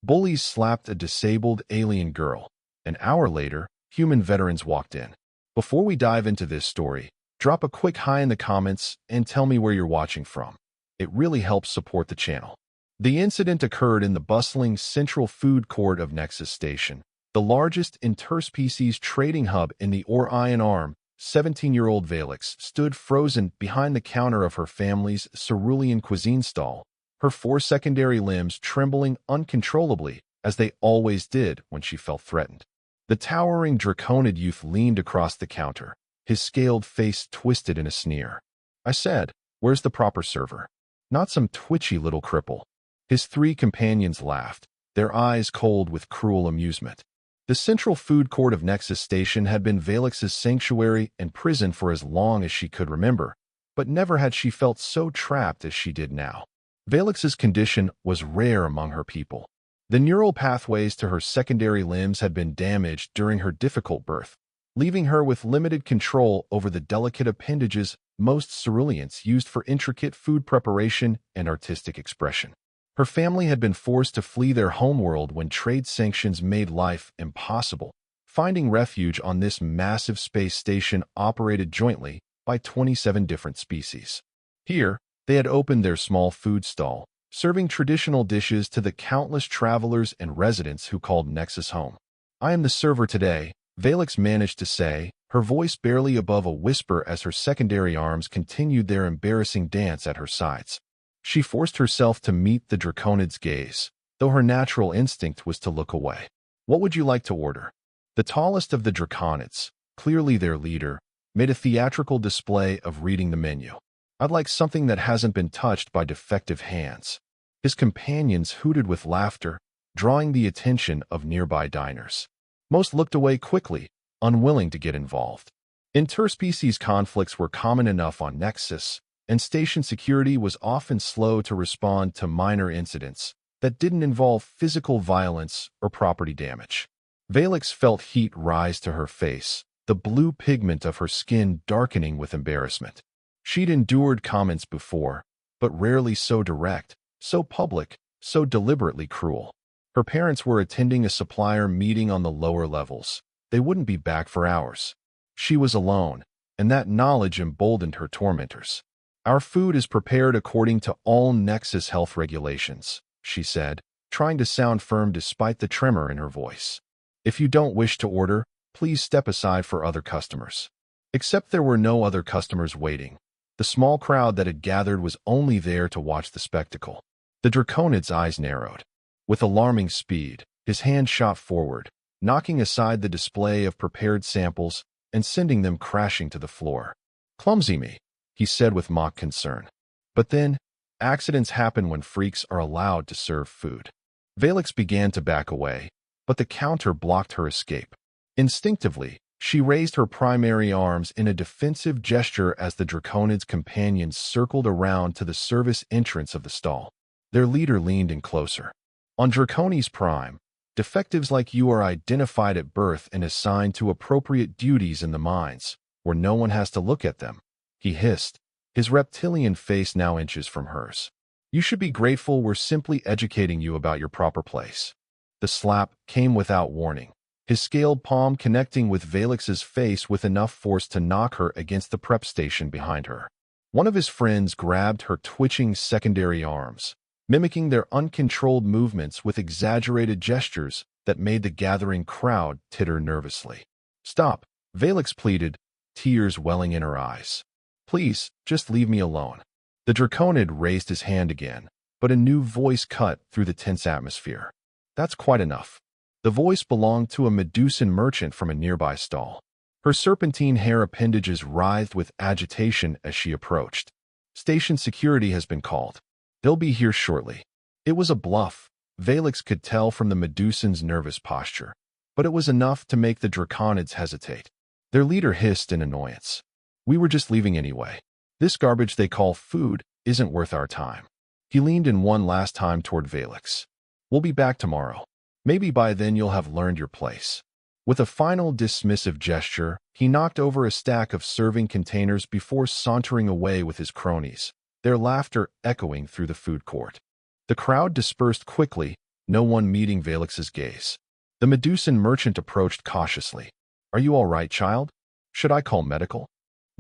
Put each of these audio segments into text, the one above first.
Bullies slapped a disabled alien girl. An hour later, human veterans walked in. Before we dive into this story, drop a quick hi in the comments and tell me where you're watching from. It really helps support the channel. The incident occurred in the bustling central food court of Nexus Station, the largest interspecies trading hub in the Orion Arm. 17-year-old Valix stood frozen behind the counter of her family's cerulean cuisine stall, her 4 secondary limbs trembling uncontrollably, as they always did when she felt threatened. The towering draconid youth leaned across the counter, his scaled face twisted in a sneer. I said, "Where's the proper server? Not some twitchy little cripple." His 3 companions laughed, their eyes cold with cruel amusement. The central food court of Nexus Station had been Valix's sanctuary and prison for as long as she could remember, but never had she felt so trapped as she did now. Valix's condition was rare among her people. The neural pathways to her secondary limbs had been damaged during her difficult birth, leaving her with limited control over the delicate appendages most ceruleans used for intricate food preparation and artistic expression. Her family had been forced to flee their homeworld when trade sanctions made life impossible, finding refuge on this massive space station operated jointly by 27 different species. Here, they had opened their small food stall, serving traditional dishes to the countless travelers and residents who called Nexus home. "I am the server today," Valix managed to say, her voice barely above a whisper as her secondary arms continued their embarrassing dance at her sides. She forced herself to meet the draconid's gaze, though her natural instinct was to look away. "What would you like to order?" The tallest of the draconids, clearly their leader, made a theatrical display of reading the menu. "I'd like something that hasn't been touched by defective hands." His companions hooted with laughter, drawing the attention of nearby diners. Most looked away quickly, unwilling to get involved. Interspecies conflicts were common enough on Nexus, and station security was often slow to respond to minor incidents that didn't involve physical violence or property damage. Valix felt heat rise to her face, the blue pigment of her skin darkening with embarrassment. She'd endured comments before, but rarely so direct, so public, so deliberately cruel. Her parents were attending a supplier meeting on the lower levels. They wouldn't be back for hours. She was alone, and that knowledge emboldened her tormentors. "Our food is prepared according to all Nexus health regulations," she said, trying to sound firm despite the tremor in her voice. "If you don't wish to order, please step aside for other customers." Except there were no other customers waiting. The small crowd that had gathered was only there to watch the spectacle. The draconid's eyes narrowed. With alarming speed, his hand shot forward, knocking aside the display of prepared samples and sending them crashing to the floor. "Clumsy me," he said with mock concern. But then, accidents happen when freaks are allowed to serve food. Valix began to back away, but the counter blocked her escape. Instinctively, she raised her primary arms in a defensive gesture as the draconid's companions circled around to the service entrance of the stall. Their leader leaned in closer. "On Draconi's Prime, defectives like you are identified at birth and assigned to appropriate duties in the mines, where no one has to look at them," he hissed, his reptilian face now inches from hers. "You should be grateful we're simply educating you about your proper place." The slap came without warning, his scaled palm connecting with Valix's face with enough force to knock her against the prep station behind her. One of his friends grabbed her twitching secondary arms, mimicking their uncontrolled movements with exaggerated gestures that made the gathering crowd titter nervously. "Stop," Valix pleaded, tears welling in her eyes. "Please, just leave me alone." The draconid raised his hand again, but a new voice cut through the tense atmosphere. "That's quite enough." The voice belonged to a Medusan merchant from a nearby stall. Her serpentine hair appendages writhed with agitation as she approached. "Station security has been called. They'll be here shortly." It was a bluff, Valix could tell from the Medusan's nervous posture, but it was enough to make the draconids hesitate. Their leader hissed in annoyance. "We were just leaving anyway. This garbage they call food isn't worth our time." He leaned in one last time toward Valix. "We'll be back tomorrow. Maybe by then you'll have learned your place." With a final dismissive gesture, he knocked over a stack of serving containers before sauntering away with his cronies, their laughter echoing through the food court. The crowd dispersed quickly, no one meeting Velix's gaze. The Medusan merchant approached cautiously. "Are you all right, child? Should I call medical?"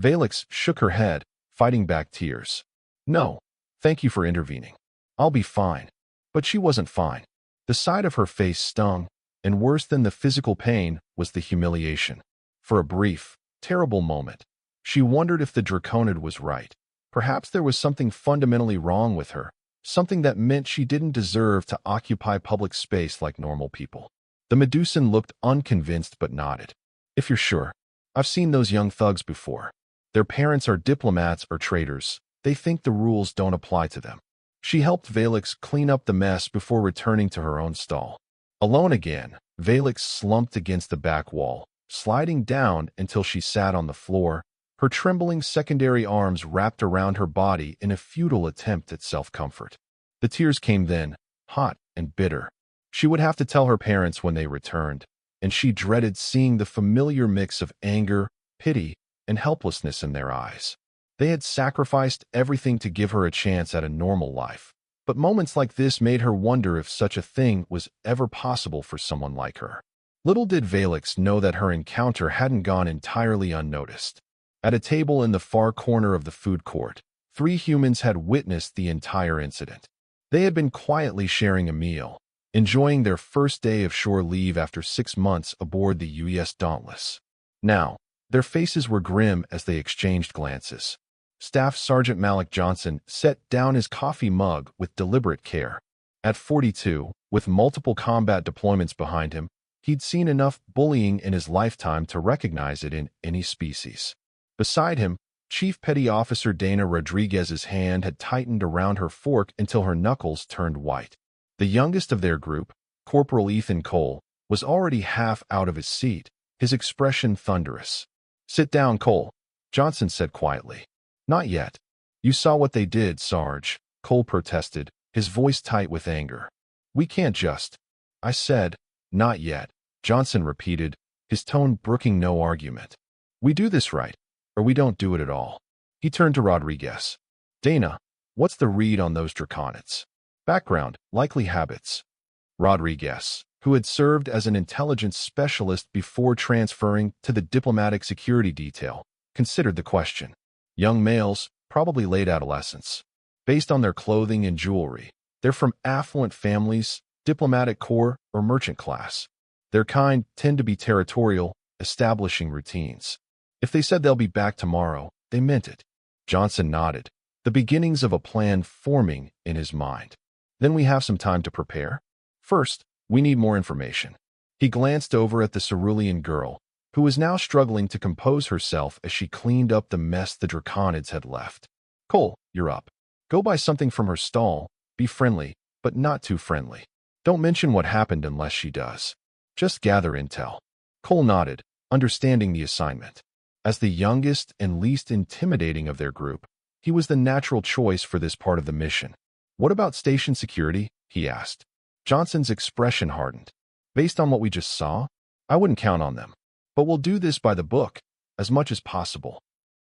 Velix shook her head, fighting back tears. "No, thank you for intervening. I'll be fine." But she wasn't fine. The side of her face stung, and worse than the physical pain was the humiliation. For a brief, terrible moment, she wondered if the Draconid was right. Perhaps there was something fundamentally wrong with her, something that meant she didn't deserve to occupy public space like normal people. The Medusan looked unconvinced but nodded. "If you're sure. I've seen those young thugs before. Their parents are diplomats or traitors. They think the rules don't apply to them." She helped Velix clean up the mess before returning to her own stall. Alone again, Velix slumped against the back wall, sliding down until she sat on the floor, her trembling secondary arms wrapped around her body in a futile attempt at self-comfort. The tears came then, hot and bitter. She would have to tell her parents when they returned, and she dreaded seeing the familiar mix of anger, pity, and helplessness in their eyes. They had sacrificed everything to give her a chance at a normal life, but moments like this made her wonder if such a thing was ever possible for someone like her. Little did Velix know that her encounter hadn't gone entirely unnoticed. At a table in the far corner of the food court, 3 humans had witnessed the entire incident. They had been quietly sharing a meal, enjoying their first day of shore leave after 6 months aboard the U.S. Dauntless. Now, their faces were grim as they exchanged glances. Staff Sergeant Malik Johnson set down his coffee mug with deliberate care. At 42, with multiple combat deployments behind him, he'd seen enough bullying in his lifetime to recognize it in any species. Beside him, Chief Petty Officer Dana Rodriguez's hand had tightened around her fork until her knuckles turned white. The youngest of their group, Corporal Ethan Cole, was already half out of his seat, his expression thunderous. "Sit down, Cole," Johnson said quietly. "Not yet. You saw what they did, Sarge," Cole protested, his voice tight with anger. "We can't just—" "I said, not yet," Johnson repeated, his tone brooking no argument. "We do this right, or we don't do it at all." He turned to Rodriguez. "Dana, what's the read on those Draconids? Background, likely habits." Rodriguez, who had served as an intelligence specialist before transferring to the diplomatic security detail, considered the question. "Young males, probably late adolescents. Based on their clothing and jewelry, they're from affluent families, diplomatic corps, or merchant class. Their kind tend to be territorial, establishing routines. If they said they'll be back tomorrow, they meant it." Johnson nodded, the beginnings of a plan forming in his mind. "Then we have some time to prepare? First, we need more information." He glanced over at the cerulean girl, who was now struggling to compose herself as she cleaned up the mess the Draconids had left. "Cole, you're up. Go buy something from her stall. Be friendly, but not too friendly. Don't mention what happened unless she does. Just gather intel." Cole nodded, understanding the assignment. As the youngest and least intimidating of their group, he was the natural choice for this part of the mission. "What about station security?" he asked. Johnson's expression hardened. "Based on what we just saw, I wouldn't count on them. But we'll do this by the book, as much as possible."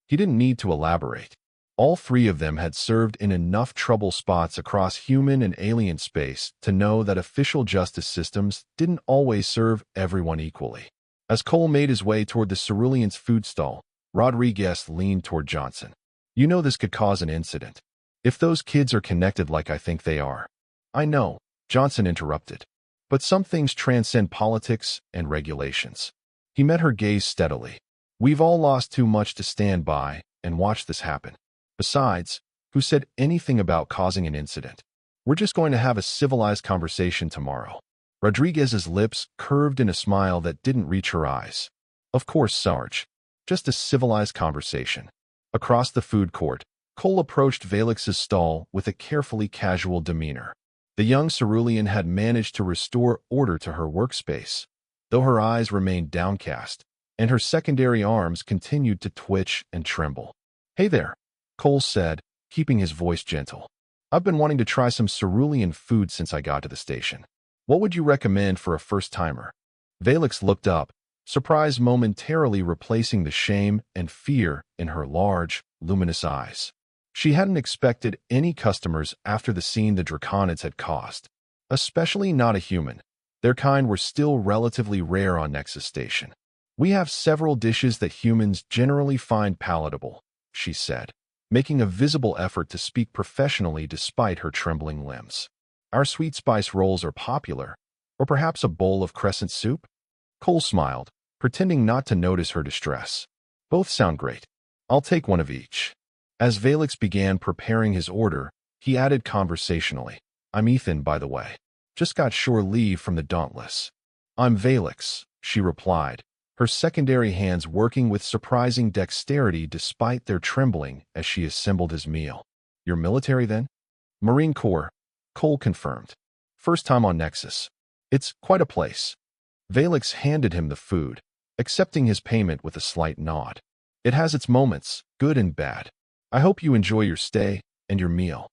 He didn't need to elaborate. All 3 of them had served in enough trouble spots across human and alien space to know that official justice systems didn't always serve everyone equally. As Cole made his way toward the cerulean's food stall, Rodriguez leaned toward Johnson. "You know this could cause an incident. If those kids are connected like I think they are." "I know," Johnson interrupted. "But some things transcend politics and regulations." He met her gaze steadily. "We've all lost too much to stand by and watch this happen. Besides, who said anything about causing an incident? We're just going to have a civilized conversation tomorrow." Rodriguez's lips curved in a smile that didn't reach her eyes. "Of course, Sarge. Just a civilized conversation." Across the food court, Cole approached Velix's stall with a carefully casual demeanor. The young cerulean had managed to restore order to her workspace, though her eyes remained downcast, and her secondary arms continued to twitch and tremble. "Hey there," Cole said, keeping his voice gentle. "I've been wanting to try some cerulean food since I got to the station. What would you recommend for a first-timer?" Velix looked up, surprise momentarily replacing the shame and fear in her large, luminous eyes. She hadn't expected any customers after the scene the Draconids had caused. especially not a human. Their kind were still relatively rare on Nexus Station. We have several dishes that humans generally find palatable, she said, making a visible effort to speak professionally despite her trembling limbs. Our sweet spice rolls are popular, or perhaps a bowl of crescent soup? Cole smiled, pretending not to notice her distress. Both sound great. I'll take one of each. As Valix began preparing his order, he added conversationally, I'm Ethan, by the way. Just got shore leave from the Dauntless. I'm Valix, she replied, her secondary hands working with surprising dexterity despite their trembling as she assembled his meal. You're military then? Marine Corps, Cole confirmed. First time on Nexus. It's quite a place. Valix handed him the food, accepting his payment with a slight nod. It has its moments, good and bad. I hope you enjoy your stay and your meal.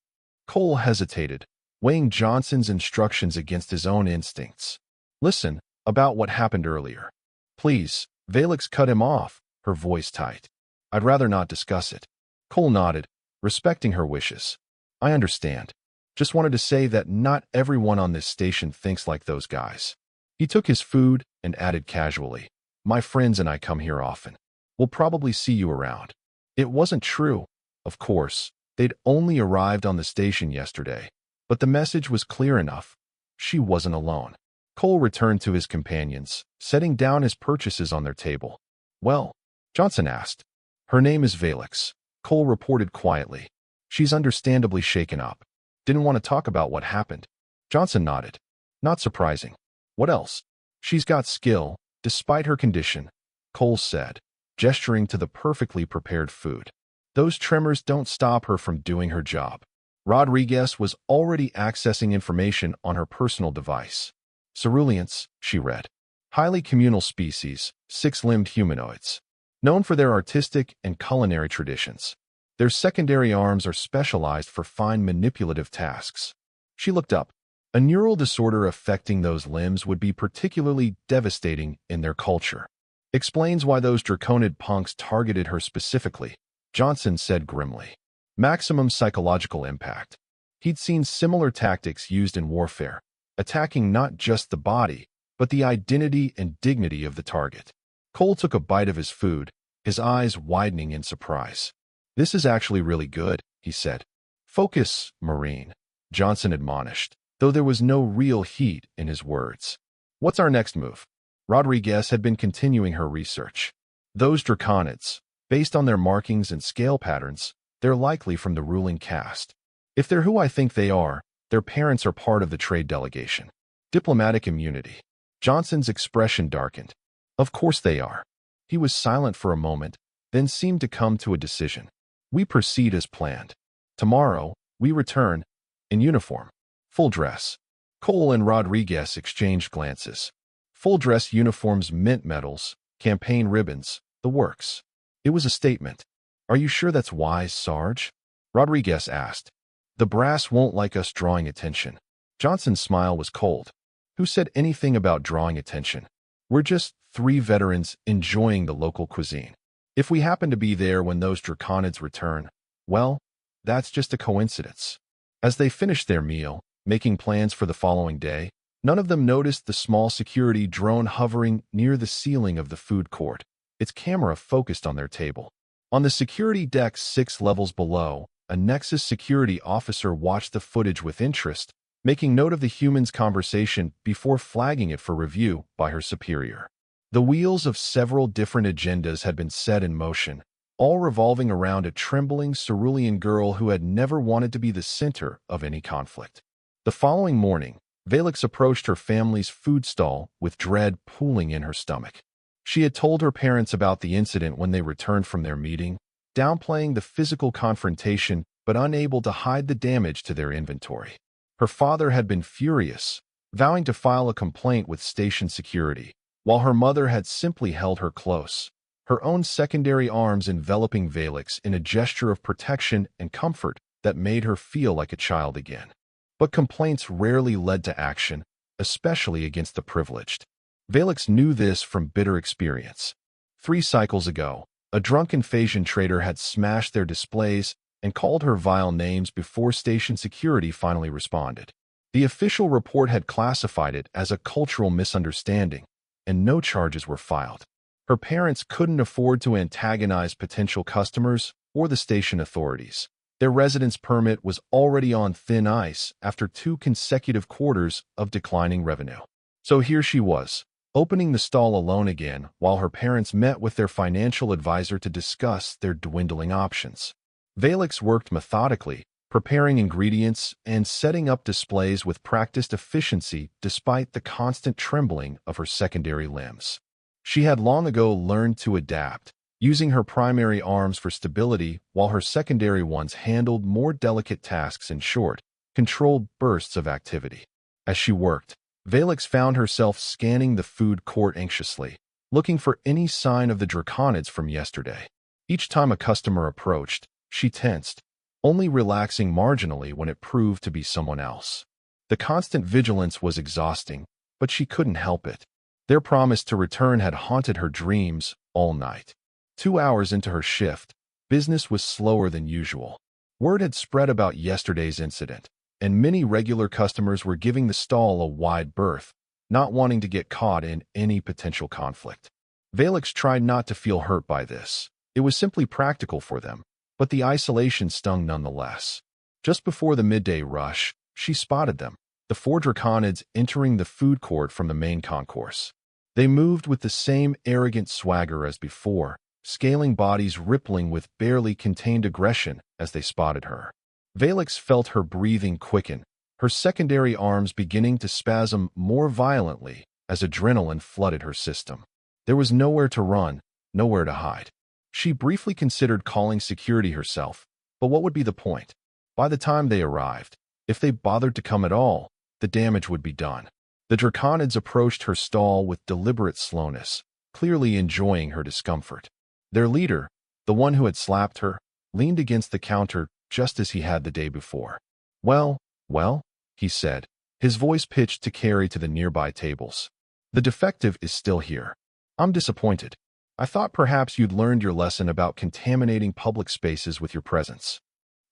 Cole hesitated, weighing Johnson's instructions against his own instincts. Listen, about what happened earlier. Please, Valix cut him off, her voice tight. I'd rather not discuss it. Cole nodded, respecting her wishes. I understand. Just wanted to say that not everyone on this station thinks like those guys. He took his food and added casually, my friends and I come here often. We'll probably see you around. It wasn't true. Of course, they'd only arrived on the station yesterday, but the message was clear enough. She wasn't alone. Cole returned to his companions, setting down his purchases on their table. Well, Johnson asked. Her name is Valix, Cole reported quietly. She's understandably shaken up. Didn't want to talk about what happened. Johnson nodded. Not surprising. What else? She's got skill, despite her condition, Cole said, gesturing to the perfectly prepared food. Those tremors don't stop her from doing her job. Rodriguez was already accessing information on her personal device. Ceruleans, she read. Highly communal species, six-limbed humanoids. Known for their artistic and culinary traditions. Their secondary arms are specialized for fine manipulative tasks. She looked up. A neural disorder affecting those limbs would be particularly devastating in their culture. Explains why those draconid punks targeted her specifically, Johnson said grimly. Maximum psychological impact. He'd seen similar tactics used in warfare, attacking not just the body, but the identity and dignity of the target. Cole took a bite of his food, his eyes widening in surprise. This is actually really good, he said. Focus, Marine, Johnson admonished, though there was no real heat in his words. What's our next move? Rodriguez had been continuing her research. Those draconids, based on their markings and scale patterns, they're likely from the ruling caste. If they're who I think they are, their parents are part of the trade delegation. Diplomatic immunity. Johnson's expression darkened. Of course they are. He was silent for a moment, then seemed to come to a decision. We proceed as planned. Tomorrow, we return, in uniform. Full dress. Cole and Rodriguez exchanged glances. Full dress uniforms, mint medals, campaign ribbons, the works. It was a statement. Are you sure that's wise, Sarge? Rodriguez asked. The brass won't like us drawing attention. Johnson's smile was cold. Who said anything about drawing attention? We're just three veterans enjoying the local cuisine. If we happen to be there when those draconids return, well, that's just a coincidence. As they finished their meal, making plans for the following day, none of them noticed the small security drone hovering near the ceiling of the food court, its camera focused on their table. On the security deck 6 levels below, a Nexus security officer watched the footage with interest, making note of the human's conversation before flagging it for review by her superior. The wheels of several different agendas had been set in motion, all revolving around a trembling cerulean girl who had never wanted to be the center of any conflict. The following morning, Valix approached her family's food stall with dread pooling in her stomach. She had told her parents about the incident when they returned from their meeting, downplaying the physical confrontation but unable to hide the damage to their inventory. Her father had been furious, vowing to file a complaint with station security, while her mother had simply held her close, her own secondary arms enveloping Valix in a gesture of protection and comfort that made her feel like a child again. But complaints rarely led to action, especially against the privileged. Valix knew this from bitter experience. 3 cycles ago, a drunken Phasian trader had smashed their displays and called her vile names before station security finally responded. The official report had classified it as a cultural misunderstanding, and no charges were filed. Her parents couldn't afford to antagonize potential customers or the station authorities. Their residence permit was already on thin ice after 2 consecutive quarters of declining revenue. So here she was, opening the stall alone again while her parents met with their financial advisor to discuss their dwindling options. Valix worked methodically, preparing ingredients and setting up displays with practiced efficiency despite the constant trembling of her secondary limbs. She had long ago learned to adapt, using her primary arms for stability while her secondary ones handled more delicate tasks in short, controlled bursts of activity. As she worked, Valix found herself scanning the food court anxiously, looking for any sign of the draconids from yesterday. Each time a customer approached, she tensed, only relaxing marginally when it proved to be someone else. The constant vigilance was exhausting, but she couldn't help it. Their promise to return had haunted her dreams all night. 2 hours into her shift, business was slower than usual. Word had spread about yesterday's incident, and many regular customers were giving the stall a wide berth, not wanting to get caught in any potential conflict. Valix tried not to feel hurt by this. It was simply practical for them, but the isolation stung nonetheless. Just before the midday rush, she spotted them, the 4 draconids entering the food court from the main concourse. They moved with the same arrogant swagger as before, scaling bodies rippling with barely contained aggression as they spotted her. Valix felt her breathing quicken, her secondary arms beginning to spasm more violently as adrenaline flooded her system. There was nowhere to run, nowhere to hide. She briefly considered calling security herself, but what would be the point? By the time they arrived, if they bothered to come at all, the damage would be done. The draconids approached her stall with deliberate slowness, clearly enjoying her discomfort. Their leader, the one who had slapped her, leaned against the counter just as he had the day before. Well, he said, his voice pitched to carry to the nearby tables. The defective is still here. I'm disappointed. I thought perhaps you'd learned your lesson about contaminating public spaces with your presence.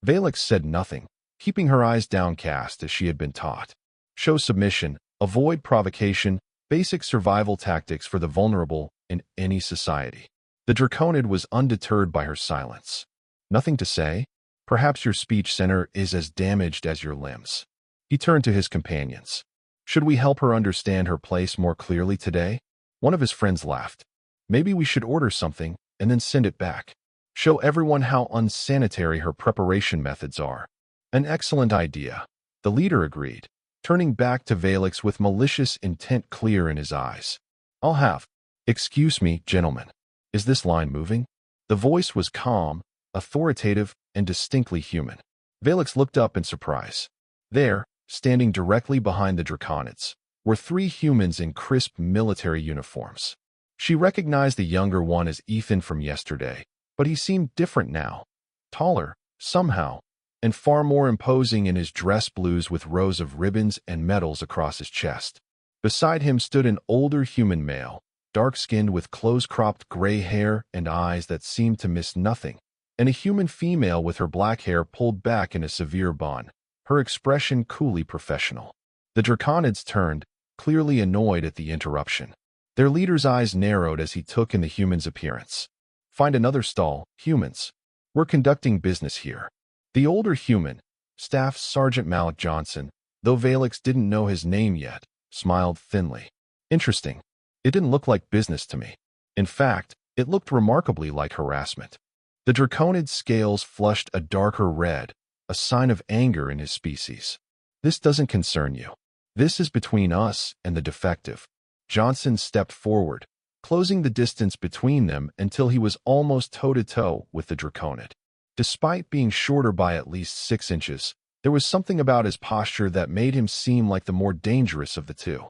Valix said nothing, keeping her eyes downcast as she had been taught. Show submission, avoid provocation, basic survival tactics for the vulnerable in any society. The draconid was undeterred by her silence. Nothing to say? Perhaps your speech center is as damaged as your limbs. He turned to his companions. Should we help her understand her place more clearly today? One of his friends laughed. Maybe we should order something and then send it back. Show everyone how unsanitary her preparation methods are. An excellent idea. The leader agreed, turning back to Valix with malicious intent clear in his eyes. I'll have. Excuse me, gentlemen. Is this line moving? The voice was calm, authoritative, and distinctly human. Valix looked up in surprise. There, standing directly behind the draconids, were 3 humans in crisp military uniforms. She recognized the younger one as Ethan from yesterday, but he seemed different now. Taller, somehow, and far more imposing in his dress blues with rows of ribbons and medals across his chest. Beside him stood an older human male, dark-skinned with close-cropped gray hair and eyes that seemed to miss nothing, and a human female with her black hair pulled back in a severe bun, her expression coolly professional. The draconids turned, clearly annoyed at the interruption. Their leader's eyes narrowed as he took in the human's appearance. Find another stall, humans. We're conducting business here. The older human, Staff Sergeant Malik Johnson, though Valix didn't know his name yet, smiled thinly. Interesting. It didn't look like business to me. In fact, it looked remarkably like harassment. The draconid scales flushed a darker red, a sign of anger in his species. This doesn't concern you. This is between us and the defective. Johnson stepped forward, closing the distance between them until he was almost toe-to-toe with the draconid. Despite being shorter by at least 6 inches, there was something about his posture that made him seem like the more dangerous of the two.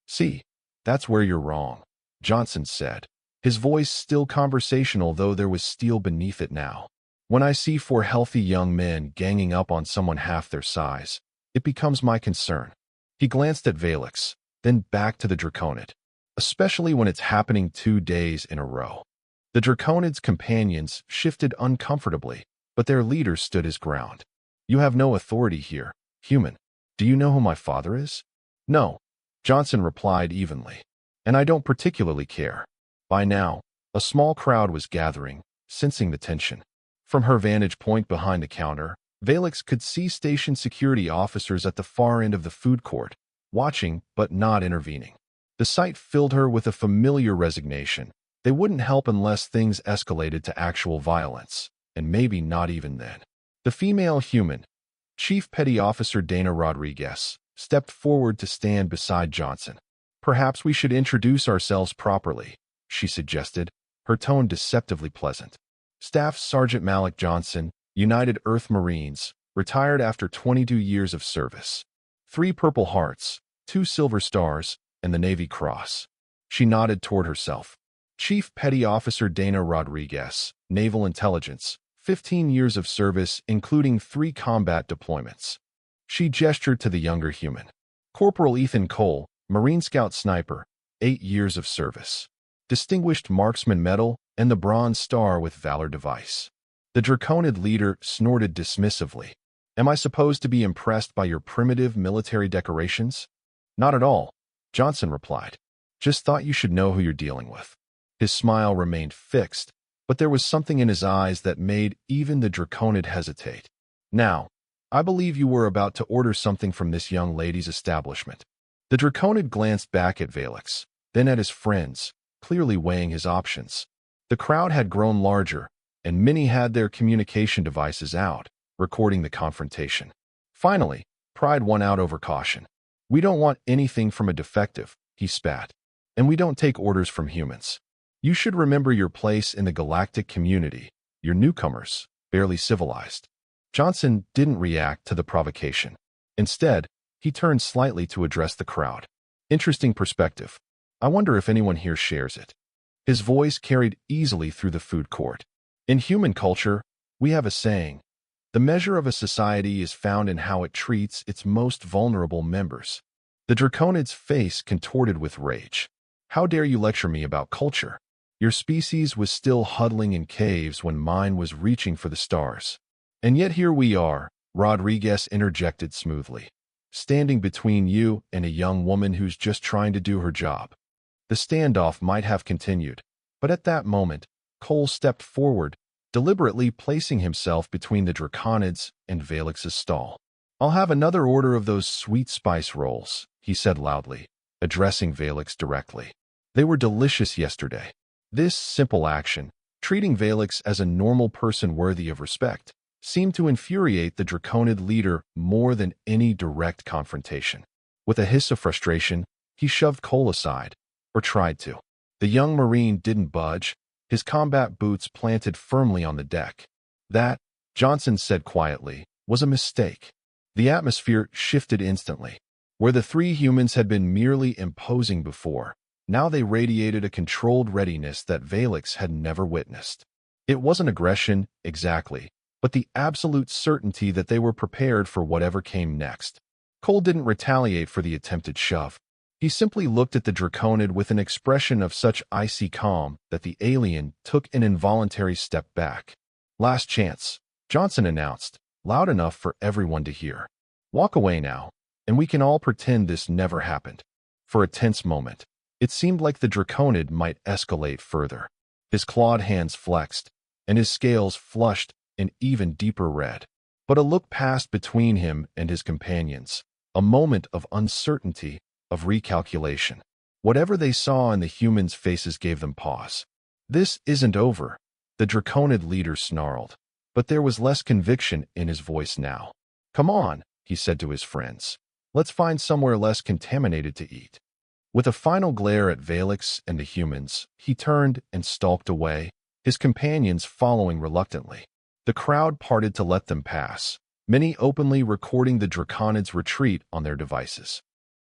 See, that's where you're wrong, Johnson said, his voice still conversational though there was steel beneath it now. When I see 4 healthy young men ganging up on someone half their size, it becomes my concern. He glanced at Valix, then back to the draconid, especially when it's happening 2 days in a row. The draconid's companions shifted uncomfortably, but their leader stood his ground. You have no authority here, human. Do you know who my father is? No, Johnson replied evenly. And I don't particularly care. By now, a small crowd was gathering, sensing the tension. From her vantage point behind the counter, Valix could see station security officers at the far end of the food court, watching but not intervening. The sight filled her with a familiar resignation. They wouldn't help unless things escalated to actual violence, and maybe not even then. The female human, Chief Petty Officer Dana Rodriguez, stepped forward to stand beside Johnson. Perhaps we should introduce ourselves properly, she suggested, her tone deceptively pleasant. Staff Sergeant Malik Johnson, United Earth Marines, retired after 22 years of service. 3 Purple Hearts, 2 Silver Stars, and the Navy Cross. She nodded toward herself. Chief Petty Officer Dana Rodriguez, Naval Intelligence, 15 years of service, including 3 combat deployments. She gestured to the younger human. Corporal Ethan Cole, Marine Scout Sniper, 8 years of service. Distinguished Marksman Medal and the Bronze Star with Valor Device. The Draconid leader snorted dismissively. Am I supposed to be impressed by your primitive military decorations? Not at all, Johnson replied. Just thought you should know who you're dealing with. His smile remained fixed, but there was something in his eyes that made even the Draconid hesitate. Now, I believe you were about to order something from this young lady's establishment. The Draconid glanced back at Valix, then at his friends, clearly weighing his options. The crowd had grown larger, and many had their communication devices out, recording the confrontation. Finally, pride won out over caution. We don't want anything from a defective, he spat. And we don't take orders from humans. You should remember your place in the galactic community. You're newcomers, barely civilized. Johnson didn't react to the provocation. Instead, he turned slightly to address the crowd. Interesting perspective. I wonder if anyone here shares it. His voice carried easily through the food court. In human culture, we have a saying. The measure of a society is found in how it treats its most vulnerable members. The Draconid's face contorted with rage. How dare you lecture me about culture? Your species was still huddling in caves when mine was reaching for the stars. And yet here we are, Rodriguez interjected smoothly, standing between you and a young woman who's just trying to do her job. The standoff might have continued, but at that moment, Cole stepped forward, deliberately placing himself between the Draconids and Valix's stall. I'll have another order of those sweet spice rolls, he said loudly, addressing Valix directly. They were delicious yesterday. This simple action, treating Valix as a normal person worthy of respect, seemed to infuriate the Draconid leader more than any direct confrontation. With a hiss of frustration, he shoved Cole aside, or tried to. The young Marine didn't budge, his combat boots planted firmly on the deck. That, Johnson said quietly, was a mistake. The atmosphere shifted instantly. Where the 3 humans had been merely imposing before, now they radiated a controlled readiness that Valix had never witnessed. It wasn't aggression, exactly, but the absolute certainty that they were prepared for whatever came next. Cole didn't retaliate for the attempted shove. He simply looked at the Draconid with an expression of such icy calm that the alien took an involuntary step back. Last chance, Johnson announced, loud enough for everyone to hear. Walk away now, and we can all pretend this never happened. For a tense moment, it seemed like the Draconid might escalate further. His clawed hands flexed, and his scales flushed an even deeper red. But a look passed between him and his companions, a moment of uncertainty, of recalculation. Whatever they saw in the humans' faces gave them pause. This isn't over, the Draconid leader snarled, but there was less conviction in his voice now. Come on, he said to his friends. Let's find somewhere less contaminated to eat. With a final glare at Valix and the humans, he turned and stalked away, his companions following reluctantly. The crowd parted to let them pass, many openly recording the Draconid's retreat on their devices.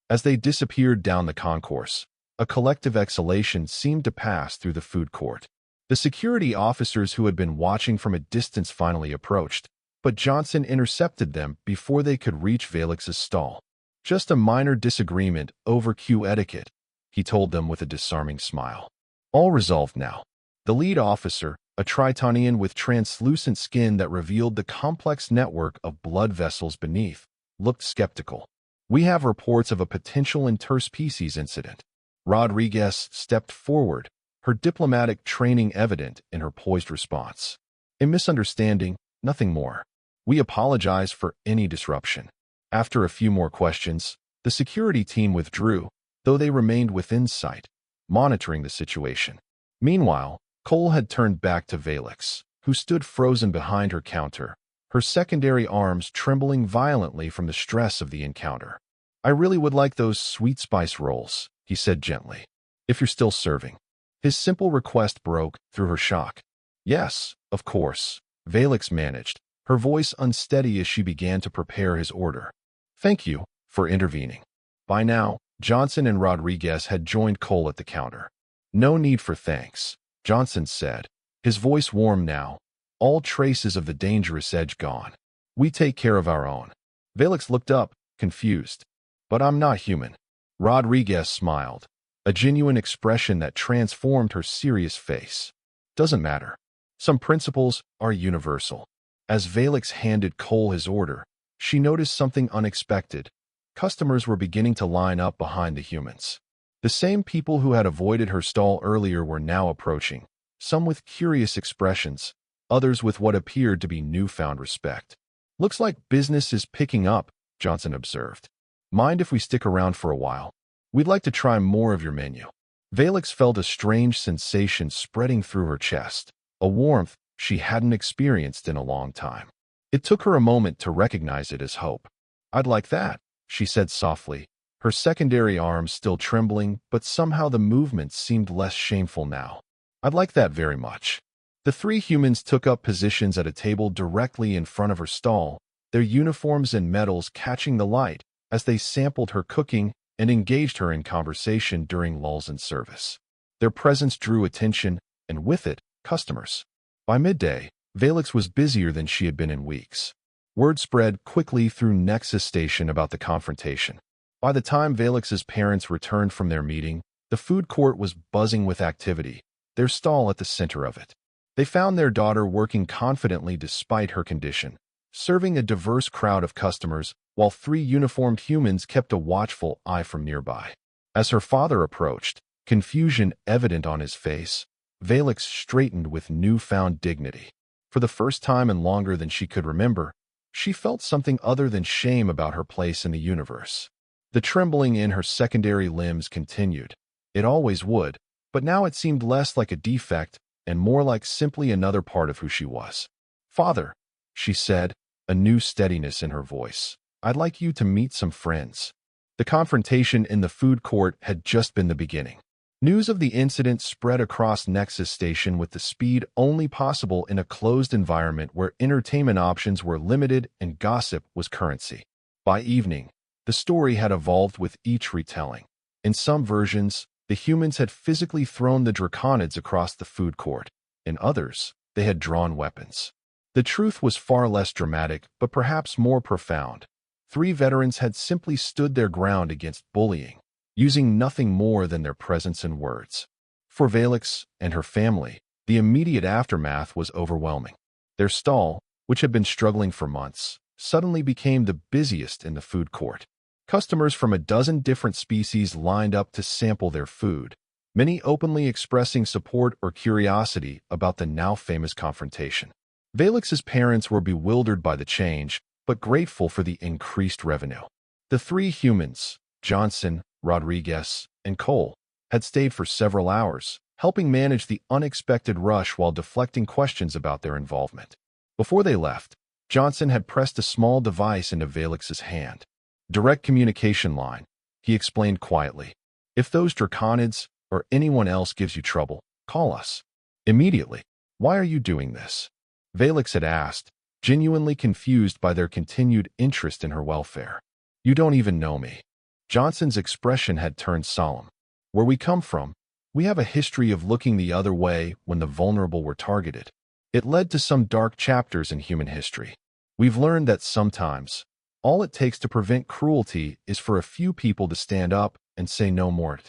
As they disappeared down the concourse, a collective exhalation seemed to pass through the food court. The security officers who had been watching from a distance finally approached, but Johnson intercepted them before they could reach Valix's stall. Just a minor disagreement over queue etiquette, he told them with a disarming smile. All resolved now. The lead officer, a Tritonian with translucent skin that revealed the complex network of blood vessels beneath, looked skeptical. We have reports of a potential interspecies incident. Rodriguez stepped forward, her diplomatic training evident in her poised response. A misunderstanding, nothing more. We apologize for any disruption. After a few more questions, the security team withdrew, though they remained within sight, monitoring the situation. Meanwhile, Cole had turned back to Valix, who stood frozen behind her counter, her secondary arms trembling violently from the stress of the encounter. "I really would like those sweet spice rolls," he said gently. "If you're still serving." His simple request broke through her shock. "Yes, of course," Valix managed, her voice unsteady as she began to prepare his order. "Thank you for intervening." By now, Johnson and Rodriguez had joined Cole at the counter. "No need for thanks," Johnson said, his voice warm now, all traces of the dangerous edge gone. "We take care of our own." Valix looked up, confused. "But I'm not human." Rodriguez smiled, a genuine expression that transformed her serious face. "Doesn't matter. Some principles are universal." As Valix handed Cole his order, she noticed something unexpected. Customers were beginning to line up behind the humans. The same people who had avoided her stall earlier were now approaching, some with curious expressions, others with what appeared to be newfound respect. "Looks like business is picking up," Johnson observed. "Mind if we stick around for a while? We'd like to try more of your menu." Valix felt a strange sensation spreading through her chest, a warmth she hadn't experienced in a long time. It took her a moment to recognize it as hope. "I'd like that," she said softly, her secondary arms still trembling, but somehow the movements seemed less shameful now. "I'd like that very much." The three humans took up positions at a table directly in front of her stall, their uniforms and medals catching the light as they sampled her cooking and engaged her in conversation during lulls in service. Their presence drew attention, and with it, customers. By midday, Valix was busier than she had been in weeks. Word spread quickly through Nexus Station about the confrontation. By the time Valix's parents returned from their meeting, the food court was buzzing with activity, their stall at the center of it. They found their daughter working confidently despite her condition, serving a diverse crowd of customers, while three uniformed humans kept a watchful eye from nearby. As her father approached, confusion evident on his face, Valix straightened with newfound dignity. For the first time and longer than she could remember, she felt something other than shame about her place in the universe. The trembling in her secondary limbs continued. It always would, but now it seemed less like a defect and more like simply another part of who she was. "Father," she said, a new steadiness in her voice, "I'd like you to meet some friends." The confrontation in the food court had just been the beginning. News of the incident spread across Nexus Station with the speed only possible in a closed environment where entertainment options were limited and gossip was currency. By evening, the story had evolved with each retelling. In some versions, the humans had physically thrown the draconids across the food court. In others, they had drawn weapons. The truth was far less dramatic, but perhaps more profound. Three veterans had simply stood their ground against bullying, using nothing more than their presence and words. For Valix and her family, the immediate aftermath was overwhelming. Their stall, which had been struggling for months, suddenly became the busiest in the food court. Customers from a dozen different species lined up to sample their food, many openly expressing support or curiosity about the now-famous confrontation. Valix's parents were bewildered by the change, but grateful for the increased revenue. The three humans, Johnson, Rodriguez, and Cole, had stayed for several hours, helping manage the unexpected rush while deflecting questions about their involvement. Before they left, Johnson had pressed a small device into Valix's hand. "Direct communication line," he explained quietly. "If those draconids or anyone else gives you trouble, call us. Immediately." "Why are you doing this?" Valix had asked, genuinely confused by their continued interest in her welfare. "You don't even know me." Johnson's expression had turned solemn. "Where we come from, we have a history of looking the other way when the vulnerable were targeted. It led to some dark chapters in human history. We've learned that sometimes, all it takes to prevent cruelty is for a few people to stand up and say no more."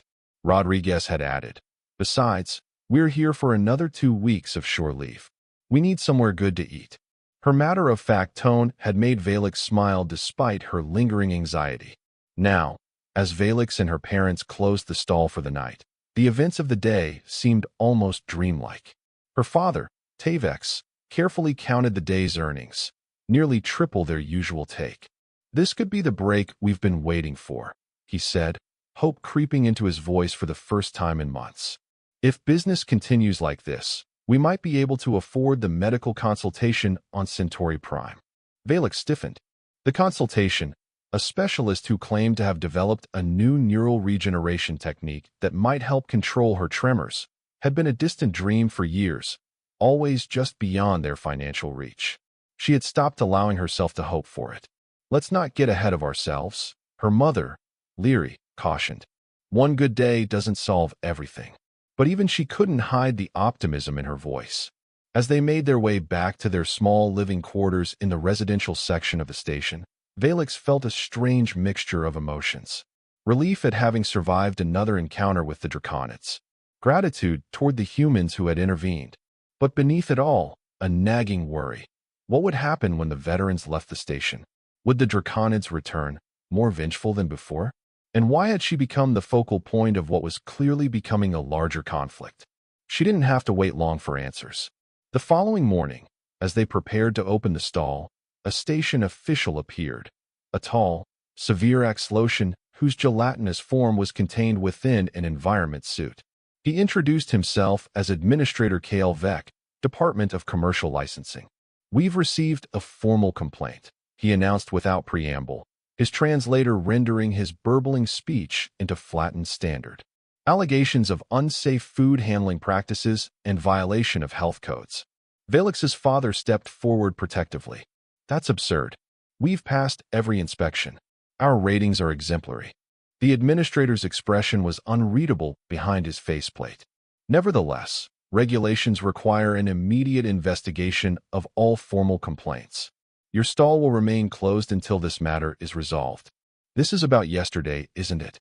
Rodriguez had added, "Besides, we're here for another 2 weeks of shore leave. We need somewhere good to eat." Her matter-of-fact tone had made Valix smile despite her lingering anxiety. Now, as Valix and her parents closed the stall for the night, the events of the day seemed almost dreamlike. Her father, Tavex, carefully counted the day's earnings, nearly triple their usual take. "This could be the break we've been waiting for," he said, hope creeping into his voice for the first time in months. "If business continues like this, we might be able to afford the medical consultation on Centauri Prime." Valix stiffened. The consultation, a specialist who claimed to have developed a new neural regeneration technique that might help control her tremors, had been a distant dream for years, always just beyond their financial reach. She had stopped allowing herself to hope for it. "Let's not get ahead of ourselves," her mother, Leary, cautioned. "One good day doesn't solve everything." But even she couldn't hide the optimism in her voice. As they made their way back to their small living quarters in the residential section of the station, Valix felt a strange mixture of emotions. Relief at having survived another encounter with the Draconids. Gratitude toward the humans who had intervened. But beneath it all, a nagging worry. What would happen when the veterans left the station? Would the Draconids return, more vengeful than before? And why had she become the focal point of what was clearly becoming a larger conflict? She didn't have to wait long for answers. The following morning, as they prepared to open the stall, a station official appeared. A tall, severe Axlosian whose gelatinous form was contained within an environment suit. He introduced himself as Administrator Kale Vec, Department of Commercial Licensing. "We've received a formal complaint," he announced without preamble, his translator rendering his burbling speech into flattened standard. "Allegations of unsafe food handling practices and violation of health codes." Valix's father stepped forward protectively. "That's absurd. We've passed every inspection. Our ratings are exemplary." The administrator's expression was unreadable behind his faceplate. "Nevertheless, regulations require an immediate investigation of all formal complaints. Your stall will remain closed until this matter is resolved." "This is about yesterday, isn't it?"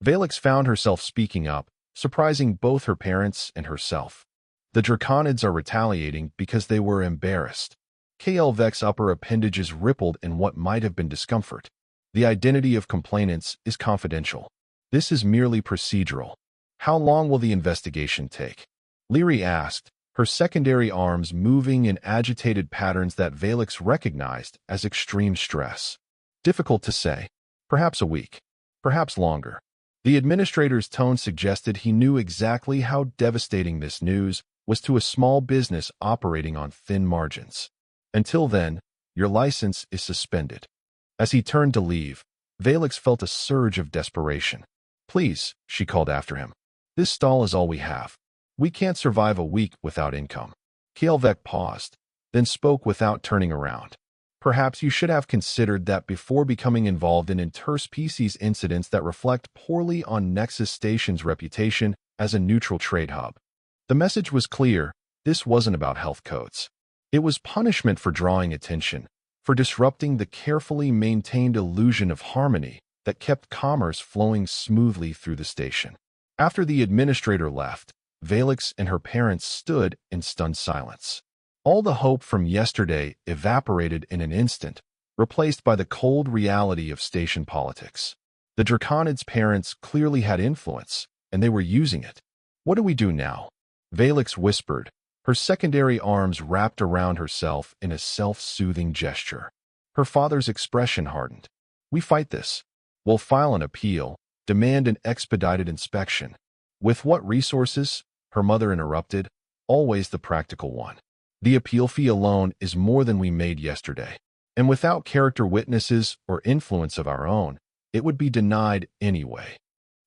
Valix found herself speaking up, surprising both her parents and herself. "The Draconids are retaliating because they were embarrassed." KL Vec's upper appendages rippled in what might have been discomfort. "The identity of complainants is confidential. This is merely procedural." "How long will the investigation take?" Leary asked, her secondary arms moving in agitated patterns that Valix recognized as extreme stress. "Difficult to say. Perhaps a week. Perhaps longer." The administrator's tone suggested he knew exactly how devastating this news was to a small business operating on thin margins. "Until then, your license is suspended." As he turned to leave, Valix felt a surge of desperation. "Please," she called after him. "This stall is all we have. We can't survive a week without income." Kielvek paused, then spoke without turning around. "Perhaps you should have considered that before becoming involved in interspecies incidents that reflect poorly on Nexus Station's reputation as a neutral trade hub." The message was clear. This wasn't about health codes. It was punishment for drawing attention, for disrupting the carefully maintained illusion of harmony that kept commerce flowing smoothly through the station. After the administrator left, Valix and her parents stood in stunned silence. All the hope from yesterday evaporated in an instant, replaced by the cold reality of station politics. The Draconids' parents clearly had influence, and they were using it. "What do we do now?" Valix whispered, her secondary arms wrapped around herself in a self-soothing gesture. Her father's expression hardened. "We fight this. We'll file an appeal, demand an expedited inspection." "With what resources?" her mother interrupted. "Always the practical one. The appeal fee alone is more than we made yesterday. And without character witnesses or influence of our own, it would be denied anyway."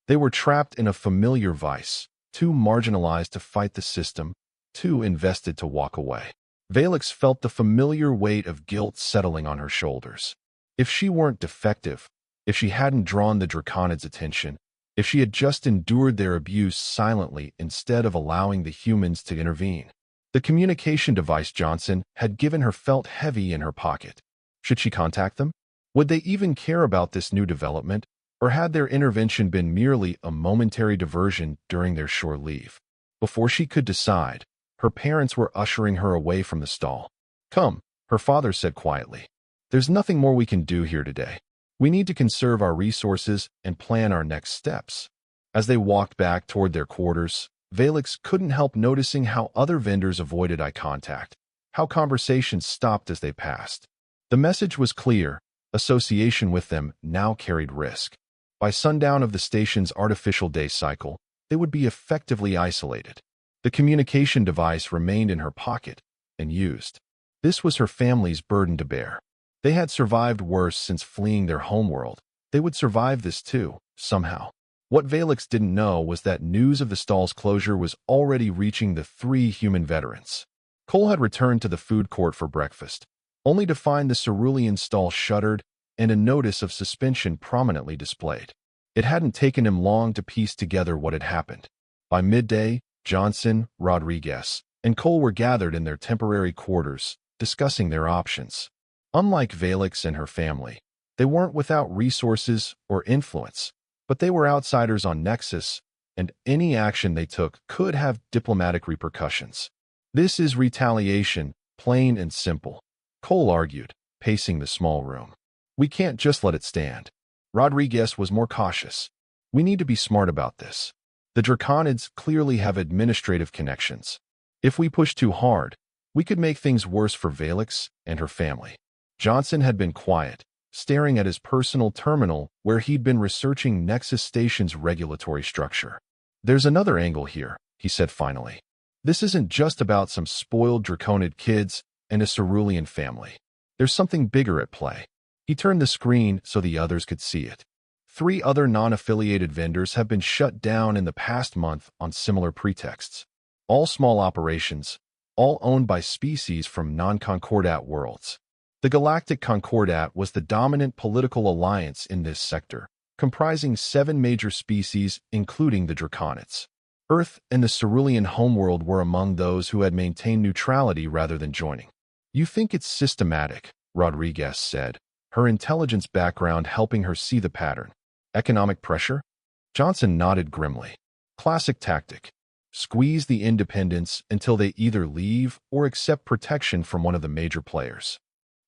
They were trapped in a familiar vice, too marginalized to fight the system, too invested to walk away. Valix felt the familiar weight of guilt settling on her shoulders. If she weren't defective, if she hadn't drawn the Draconids' attention, if she had just endured their abuse silently instead of allowing the humans to intervene. The communication device Johnson had given her felt heavy in her pocket. Should she contact them? Would they even care about this new development, or had their intervention been merely a momentary diversion during their short leave? Before she could decide, her parents were ushering her away from the stall. "Come," her father said quietly. "There's nothing more we can do here today." We need to conserve our resources and plan our next steps. As they walked back toward their quarters, Valix couldn't help noticing how other vendors avoided eye contact, how conversations stopped as they passed. The message was clear: association with them now carried risk. By sundown of the station's artificial day cycle, they would be effectively isolated. The communication device remained in her pocket and used. This was her family's burden to bear. They had survived worse since fleeing their homeworld. They would survive this too, somehow. What Valix didn't know was that news of the stall's closure was already reaching the 3 human veterans. Cole had returned to the food court for breakfast, only to find the cerulean stall shuttered and a notice of suspension prominently displayed. It hadn't taken him long to piece together what had happened. By midday, Johnson, Rodriguez, and Cole were gathered in their temporary quarters, discussing their options. Unlike Valix and her family, they weren't without resources or influence, but they were outsiders on Nexus, and any action they took could have diplomatic repercussions. This is retaliation, plain and simple, Cole argued, pacing the small room. We can't just let it stand. Rodriguez was more cautious. We need to be smart about this. The Draconids clearly have administrative connections. If we push too hard, we could make things worse for Valix and her family. Johnson had been quiet, staring at his personal terminal where he'd been researching Nexus Station's regulatory structure. There's another angle here, he said finally. This isn't just about some spoiled Draconid kids and a cerulean family. There's something bigger at play. He turned the screen so the others could see it. 3 other non-affiliated vendors have been shut down in the past month on similar pretexts. All small operations, all owned by species from non-Concordat worlds. The Galactic Concordat was the dominant political alliance in this sector, comprising 7 major species, including the Draconids. Earth and the Cerulean homeworld were among those who had maintained neutrality rather than joining. You think it's systematic, Rodriguez said, her intelligence background helping her see the pattern. Economic pressure? Johnson nodded grimly. Classic tactic. Squeeze the independents until they either leave or accept protection from one of the major players.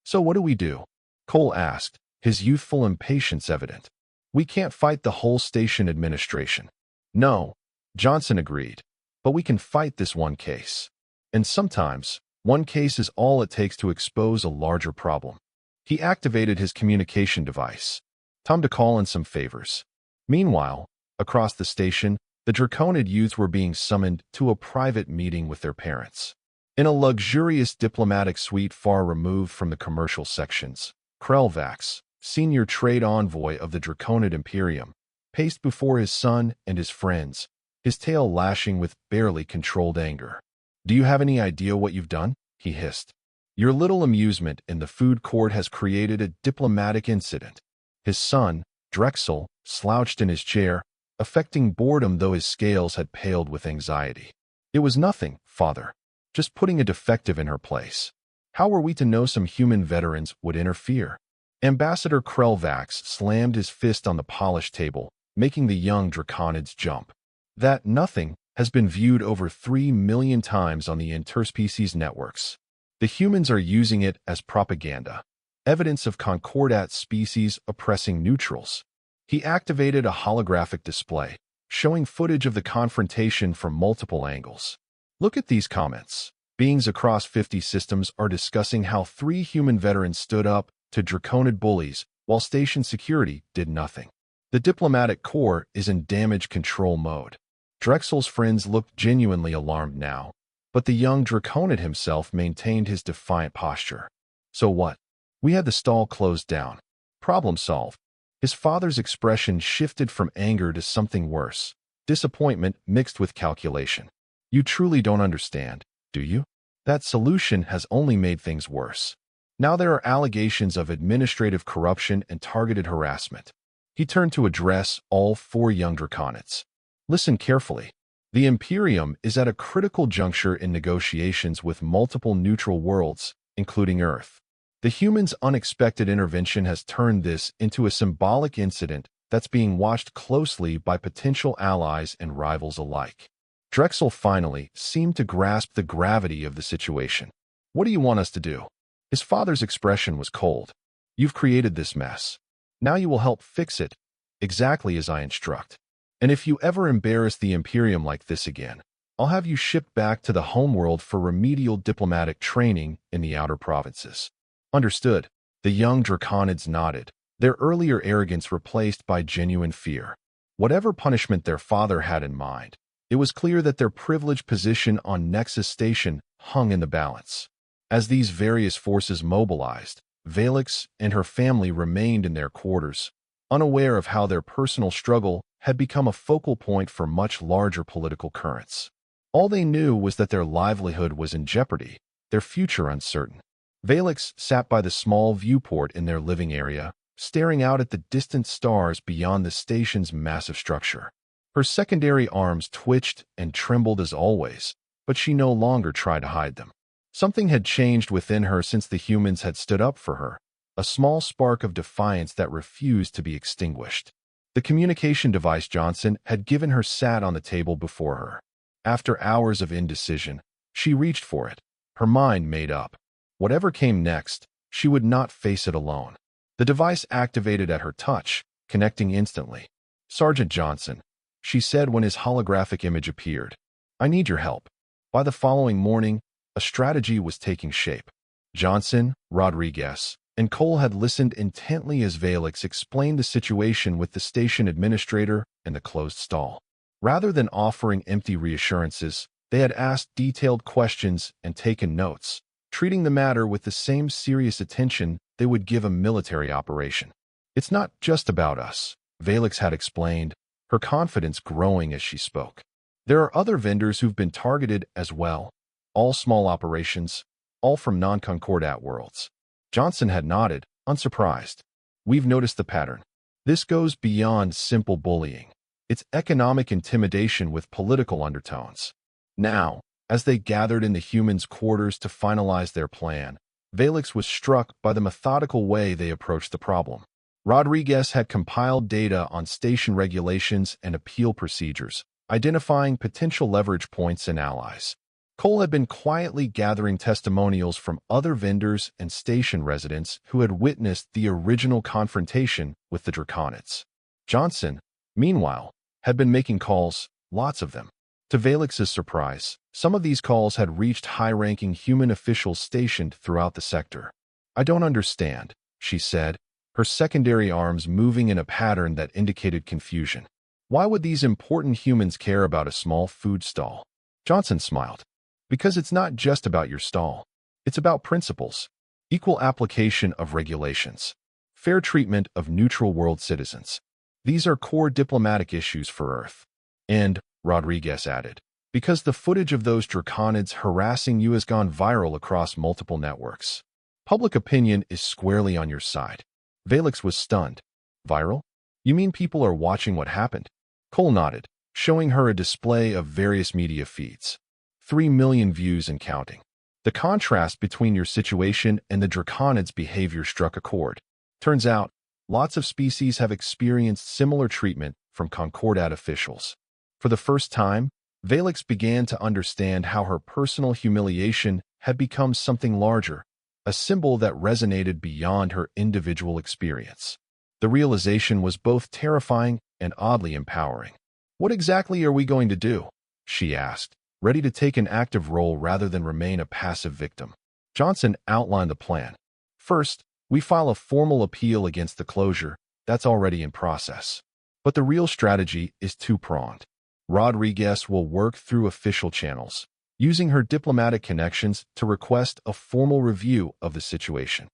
So what do we do? Cole asked, his youthful impatience evident. We can't fight the whole station administration. No, Johnson agreed, but we can fight this one case. And sometimes, one case is all it takes to expose a larger problem. He activated his communication device. Time to call in some favors. Meanwhile, across the station, the Draconid youths were being summoned to a private meeting with their parents. In a luxurious diplomatic suite far removed from the commercial sections, Krelvax, senior trade envoy of the Draconid Imperium, paced before his son and his friends, his tail lashing with barely controlled anger. Do you have any idea what you've done? He hissed. Your little amusement in the food court has created a diplomatic incident. His son, Drexel, slouched in his chair, affecting boredom though his scales had paled with anxiety. It was nothing, father. Just putting a defective in her place. How were we to know some human veterans would interfere? Ambassador Krelvax slammed his fist on the polished table, making the young Draconids jump. That nothing has been viewed over 3 million times on the interspecies networks. The humans are using it as propaganda. Evidence of Concordat species oppressing neutrals. He activated a holographic display, showing footage of the confrontation from multiple angles. Look at these comments. Beings across 50 systems are discussing how 3 human veterans stood up to Draconid bullies while station security did nothing. The diplomatic corps is in damage control mode. Drexel's friends looked genuinely alarmed now, but the young Draconid himself maintained his defiant posture. So what? We had the stall closed down. Problem solved. His father's expression shifted from anger to something worse, disappointment mixed with calculation. You truly don't understand, do you? That solution has only made things worse. Now there are allegations of administrative corruption and targeted harassment. He turned to address all 4 young Draconids. Listen carefully. The Imperium is at a critical juncture in negotiations with multiple neutral worlds, including Earth. The humans' unexpected intervention has turned this into a symbolic incident that's being watched closely by potential allies and rivals alike. Drexel finally seemed to grasp the gravity of the situation. What do you want us to do? His father's expression was cold. You've created this mess. Now you will help fix it, exactly as I instruct. And if you ever embarrass the Imperium like this again, I'll have you shipped back to the homeworld for remedial diplomatic training in the outer provinces. Understood. The young Draconids nodded, their earlier arrogance replaced by genuine fear. Whatever punishment their father had in mind, it was clear that their privileged position on Nexus Station hung in the balance. As these various forces mobilized, Valix and her family remained in their quarters, unaware of how their personal struggle had become a focal point for much larger political currents. All they knew was that their livelihood was in jeopardy, their future uncertain. Valix sat by the small viewport in their living area, staring out at the distant stars beyond the station's massive structure. Her secondary arms twitched and trembled as always, but she no longer tried to hide them. Something had changed within her since the humans had stood up for her, a small spark of defiance that refused to be extinguished. The communication device Johnson had given her sat on the table before her. After hours of indecision, she reached for it, her mind made up. Whatever came next, she would not face it alone. The device activated at her touch, connecting instantly. "Sergeant Johnson," she said when his holographic image appeared, "I need your help." By the following morning, a strategy was taking shape. Johnson, Rodriguez, and Cole had listened intently as Valix explained the situation with the station administrator in the closed stall. Rather than offering empty reassurances, they had asked detailed questions and taken notes, treating the matter with the same serious attention they would give a military operation. "It's not just about us," Valix had explained, her confidence growing as she spoke. "There are other vendors who've been targeted as well, all small operations, all from non-Concordat worlds." Johnson had nodded, unsurprised. "We've noticed the pattern. This goes beyond simple bullying. It's economic intimidation with political undertones." Now, as they gathered in the humans' quarters to finalize their plan, Valix was struck by the methodical way they approached the problem. Rodriguez had compiled data on station regulations and appeal procedures, identifying potential leverage points and allies. Cole had been quietly gathering testimonials from other vendors and station residents who had witnessed the original confrontation with the Draconids. Johnson, meanwhile, had been making calls, lots of them. To Valix's surprise, some of these calls had reached high-ranking human officials stationed throughout the sector. "I don't understand," she said, her secondary arms moving in a pattern that indicated confusion. "Why would these important humans care about a small food stall?" Johnson smiled. "Because it's not just about your stall. It's about principles, equal application of regulations, fair treatment of neutral world citizens. These are core diplomatic issues for Earth." And, Rodriguez added, "because the footage of those Draconids harassing you has gone viral across multiple networks. Public opinion is squarely on your side." Valix was stunned. "Viral? You mean people are watching what happened?" Cole nodded, showing her a display of various media feeds. 3 million views and counting. The contrast between your situation and the Draconids' behavior struck a chord. Turns out, lots of species have experienced similar treatment from Concordat officials. For the first time, Valix began to understand how her personal humiliation had become something larger, a symbol that resonated beyond her individual experience. The realization was both terrifying and oddly empowering. "What exactly are we going to do?" she asked, ready to take an active role rather than remain a passive victim. Johnson outlined the plan. "First, we file a formal appeal against the closure. That's already in process. But the real strategy is two-pronged. Rodriguez will work through official channels, using her diplomatic connections to request a formal review of the situation.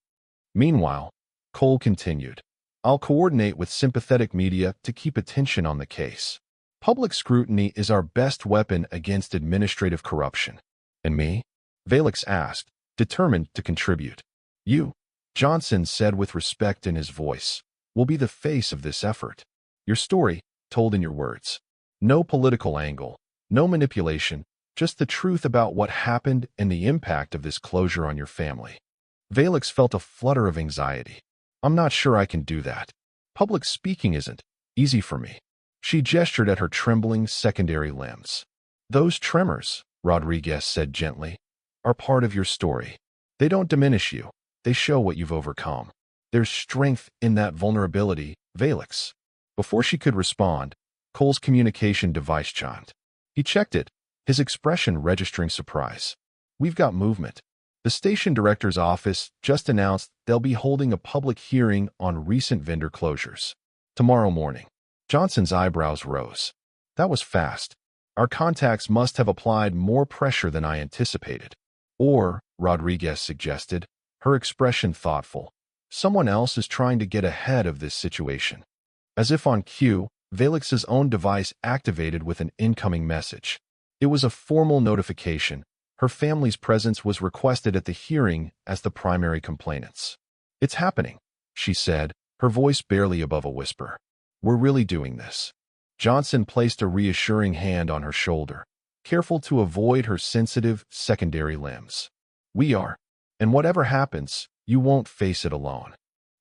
Meanwhile, Cole continued, I'll coordinate with sympathetic media to keep attention on the case. Public scrutiny is our best weapon against administrative corruption." "And me?" Valix asked, determined to contribute. "You," Johnson said with respect in his voice, "will be the face of this effort. Your story, told in your words. No political angle, no manipulation, just the truth about what happened and the impact of this closure on your family." Valix felt a flutter of anxiety. "I'm not sure I can do that. Public speaking isn't easy for me." She gestured at her trembling secondary limbs. "Those tremors," Rodriguez said gently, "are part of your story. They don't diminish you. They show what you've overcome. There's strength in that vulnerability, Valix. Before she could respond, Cole's communication device chimed. He checked it, his expression registering surprise. We've got movement. The station director's office just announced they'll be holding a public hearing on recent vendor closures. Tomorrow morning. Johnson's eyebrows rose. That was fast. Our contacts must have applied more pressure than I anticipated. Or, Rodriguez suggested, her expression thoughtful. Someone else is trying to get ahead of this situation. As if on cue, Valix's own device activated with an incoming message. It was a formal notification. Her family's presence was requested at the hearing as the primary complainants. It's happening, she said, her voice barely above a whisper. We're really doing this. Johnson placed a reassuring hand on her shoulder, careful to avoid her sensitive, secondary limbs. We are. And whatever happens, you won't face it alone.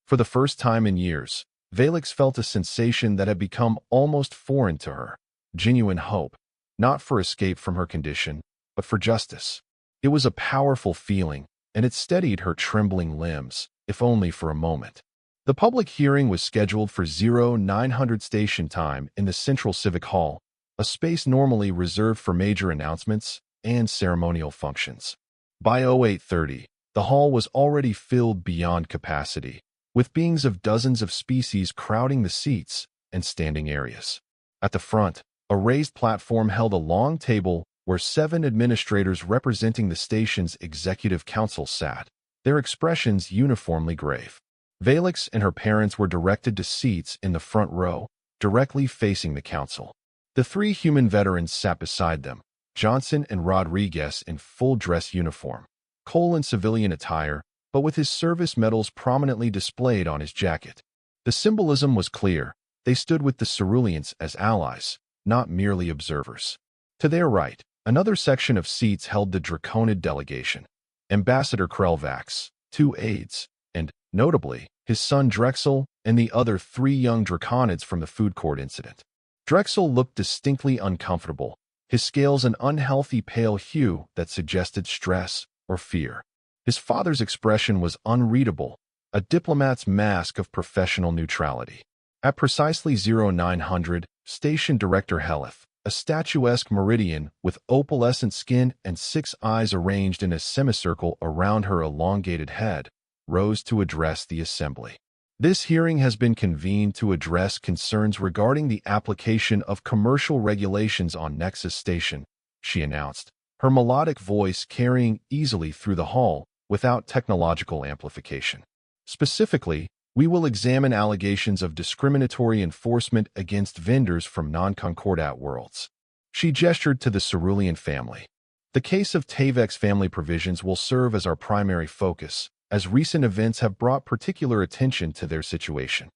For the first time in years, Valix felt a sensation that had become almost foreign to her. Genuine hope, not for escape from her condition, but for justice. It was a powerful feeling, and it steadied her trembling limbs, if only for a moment. The public hearing was scheduled for 0900 station time in the Central Civic Hall, a space normally reserved for major announcements and ceremonial functions. By 0830, the hall was already filled beyond capacity, with beings of dozens of species crowding the seats and standing areas. At the front, a raised platform held a long table where 7 administrators representing the station's executive council sat, their expressions uniformly grave. Valix and her parents were directed to seats in the front row, directly facing the council. The 3 human veterans sat beside them, Johnson and Rodriguez in full dress uniform, Cole in civilian attire, but with his service medals prominently displayed on his jacket. The symbolism was clear. They stood with the Ceruleans as allies, not merely observers. To their right, another section of seats held the Draconid delegation, Ambassador Krelvax, 2 aides, and, notably, his son Drexel and the other 3 young Draconids from the food court incident. Drexel looked distinctly uncomfortable, his scales an unhealthy pale hue that suggested stress or fear. His father's expression was unreadable, a diplomat's mask of professional neutrality. At precisely 0900, Station Director Helith, a statuesque meridian with opalescent skin and 6 eyes arranged in a semicircle around her elongated head, rose to address the assembly. This hearing has been convened to address concerns regarding the application of commercial regulations on Nexus Station, she announced, her melodic voice carrying easily through the hall without technological amplification. Specifically, we will examine allegations of discriminatory enforcement against vendors from non-concordat worlds. She gestured to the Cerulean family. The case of Tavex family provisions will serve as our primary focus, as recent events have brought particular attention to their situation.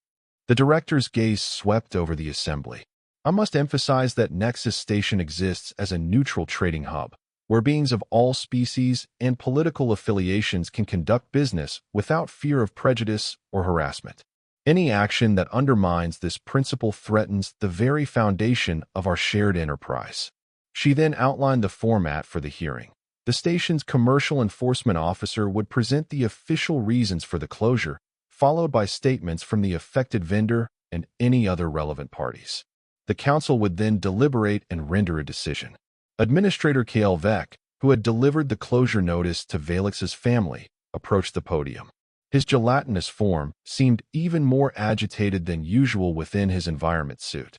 The director's gaze swept over the assembly. I must emphasize that Nexus Station exists as a neutral trading hub, where beings of all species and political affiliations can conduct business without fear of prejudice or harassment. Any action that undermines this principle threatens the very foundation of our shared enterprise. She then outlined the format for the hearing. The station's commercial enforcement officer would present the official reasons for the closure, followed by statements from the affected vendor and any other relevant parties. The council would then deliberate and render a decision. Administrator K.L. Vec, who had delivered the closure notice to Valix's family, approached the podium. His gelatinous form seemed even more agitated than usual within his environment suit.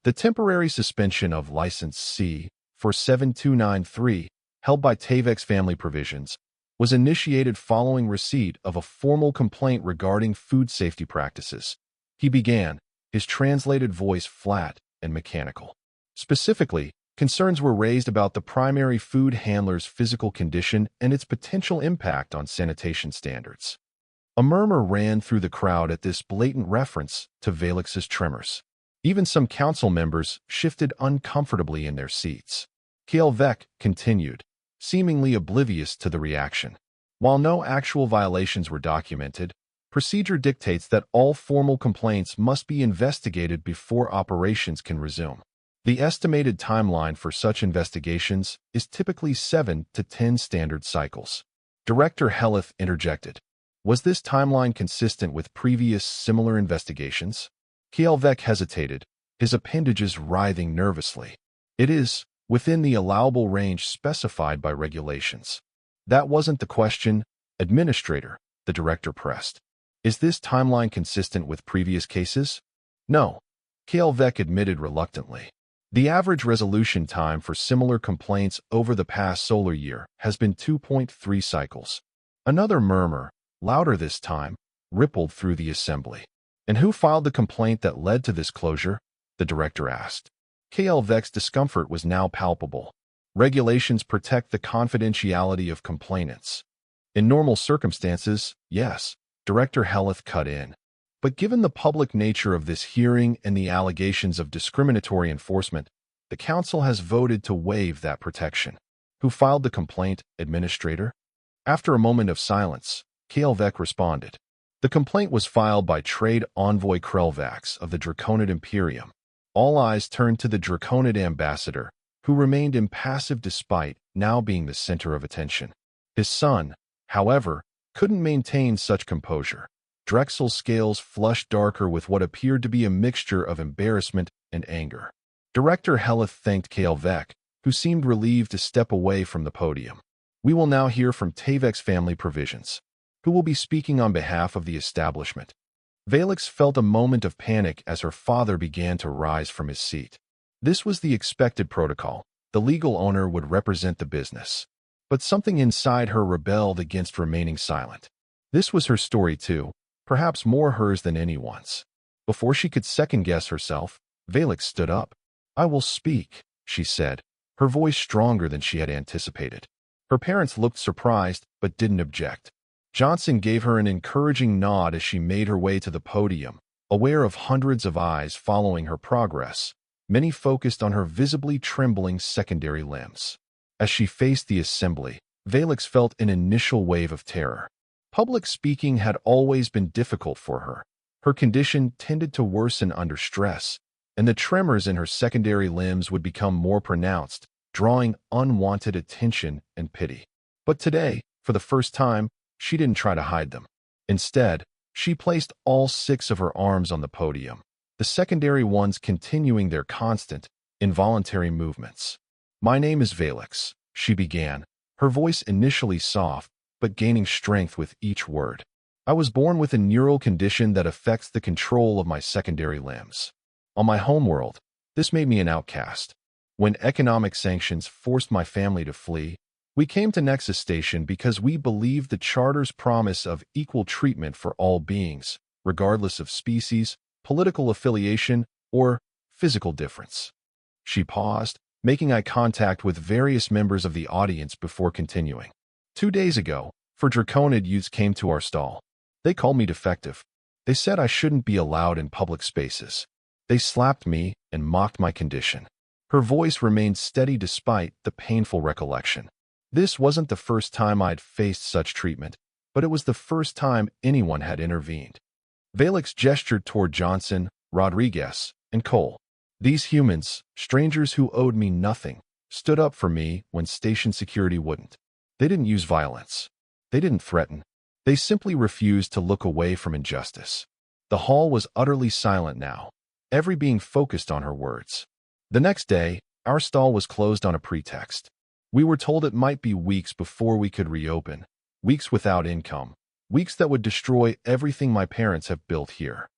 The temporary suspension of License C for 7293, held by Tavex Family Provisions, was initiated following receipt of a formal complaint regarding food safety practices. He began, his translated voice flat and mechanical. Specifically, concerns were raised about the primary food handler's physical condition and its potential impact on sanitation standards. A murmur ran through the crowd at this blatant reference to Valix's tremors. Even some council members shifted uncomfortably in their seats. K.L. Vec continued, seemingly oblivious to the reaction. While no actual violations were documented, procedure dictates that all formal complaints must be investigated before operations can resume. The estimated timeline for such investigations is typically 7 to 10 standard cycles. Director Helith interjected. Was this timeline consistent with previous similar investigations? Kielvek hesitated, his appendages writhing nervously. It is within the allowable range specified by regulations. That wasn't the question, Administrator, the director pressed. Is this timeline consistent with previous cases? No, Kielvek admitted reluctantly. The average resolution time for similar complaints over the past solar year has been 2.3 cycles. Another murmur, louder this time, rippled through the assembly. And who filed the complaint that led to this closure? The director asked. Kielvek's discomfort was now palpable. Regulations protect the confidentiality of complainants. In normal circumstances, yes, Director Heleth cut in. But given the public nature of this hearing and the allegations of discriminatory enforcement, the council has voted to waive that protection. Who filed the complaint, Administrator? After a moment of silence, Kielvek responded. The complaint was filed by Trade Envoy Krelvax of the Draconid Imperium. All eyes turned to the Draconid ambassador, who remained impassive despite now being the center of attention. His son, however, couldn't maintain such composure. Drexel's scales flushed darker with what appeared to be a mixture of embarrassment and anger. Director Heleth thanked Kielvek, who seemed relieved to step away from the podium. We will now hear from Tavek's Family Provisions, who will be speaking on behalf of the establishment. Valix felt a moment of panic as her father began to rise from his seat. This was the expected protocol. The legal owner would represent the business. But something inside her rebelled against remaining silent. This was her story too, perhaps more hers than anyone's. Before she could second-guess herself, Valix stood up. I will speak, she said, her voice stronger than she had anticipated. Her parents looked surprised but didn't object. Johnson gave her an encouraging nod as she made her way to the podium, aware of hundreds of eyes following her progress, many focused on her visibly trembling secondary limbs. As she faced the assembly, Valix felt an initial wave of terror. Public speaking had always been difficult for her. Her condition tended to worsen under stress, and the tremors in her secondary limbs would become more pronounced, drawing unwanted attention and pity. But today, for the first time, she didn't try to hide them. Instead, she placed all 6 of her arms on the podium, the secondary ones continuing their constant, involuntary movements. My name is Valix, she began, her voice initially soft, but gaining strength with each word. I was born with a neural condition that affects the control of my secondary limbs. On my homeworld, this made me an outcast. When economic sanctions forced my family to flee, we came to Nexus Station because we believed the Charter's promise of equal treatment for all beings, regardless of species, political affiliation, or physical difference. She paused, making eye contact with various members of the audience before continuing. 2 days ago, 4 Draconid youths came to our stall. They called me defective. They said I shouldn't be allowed in public spaces. They slapped me and mocked my condition. Her voice remained steady despite the painful recollection. This wasn't the first time I'd faced such treatment, but it was the first time anyone had intervened. Valix gestured toward Johnson, Rodriguez, and Cole. These humans, strangers who owed me nothing, stood up for me when station security wouldn't. They didn't use violence. They didn't threaten. They simply refused to look away from injustice. The hall was utterly silent now, every being focused on her words. The next day, our stall was closed on a pretext. We were told it might be weeks before we could reopen, weeks without income, weeks that would destroy everything my parents have built here.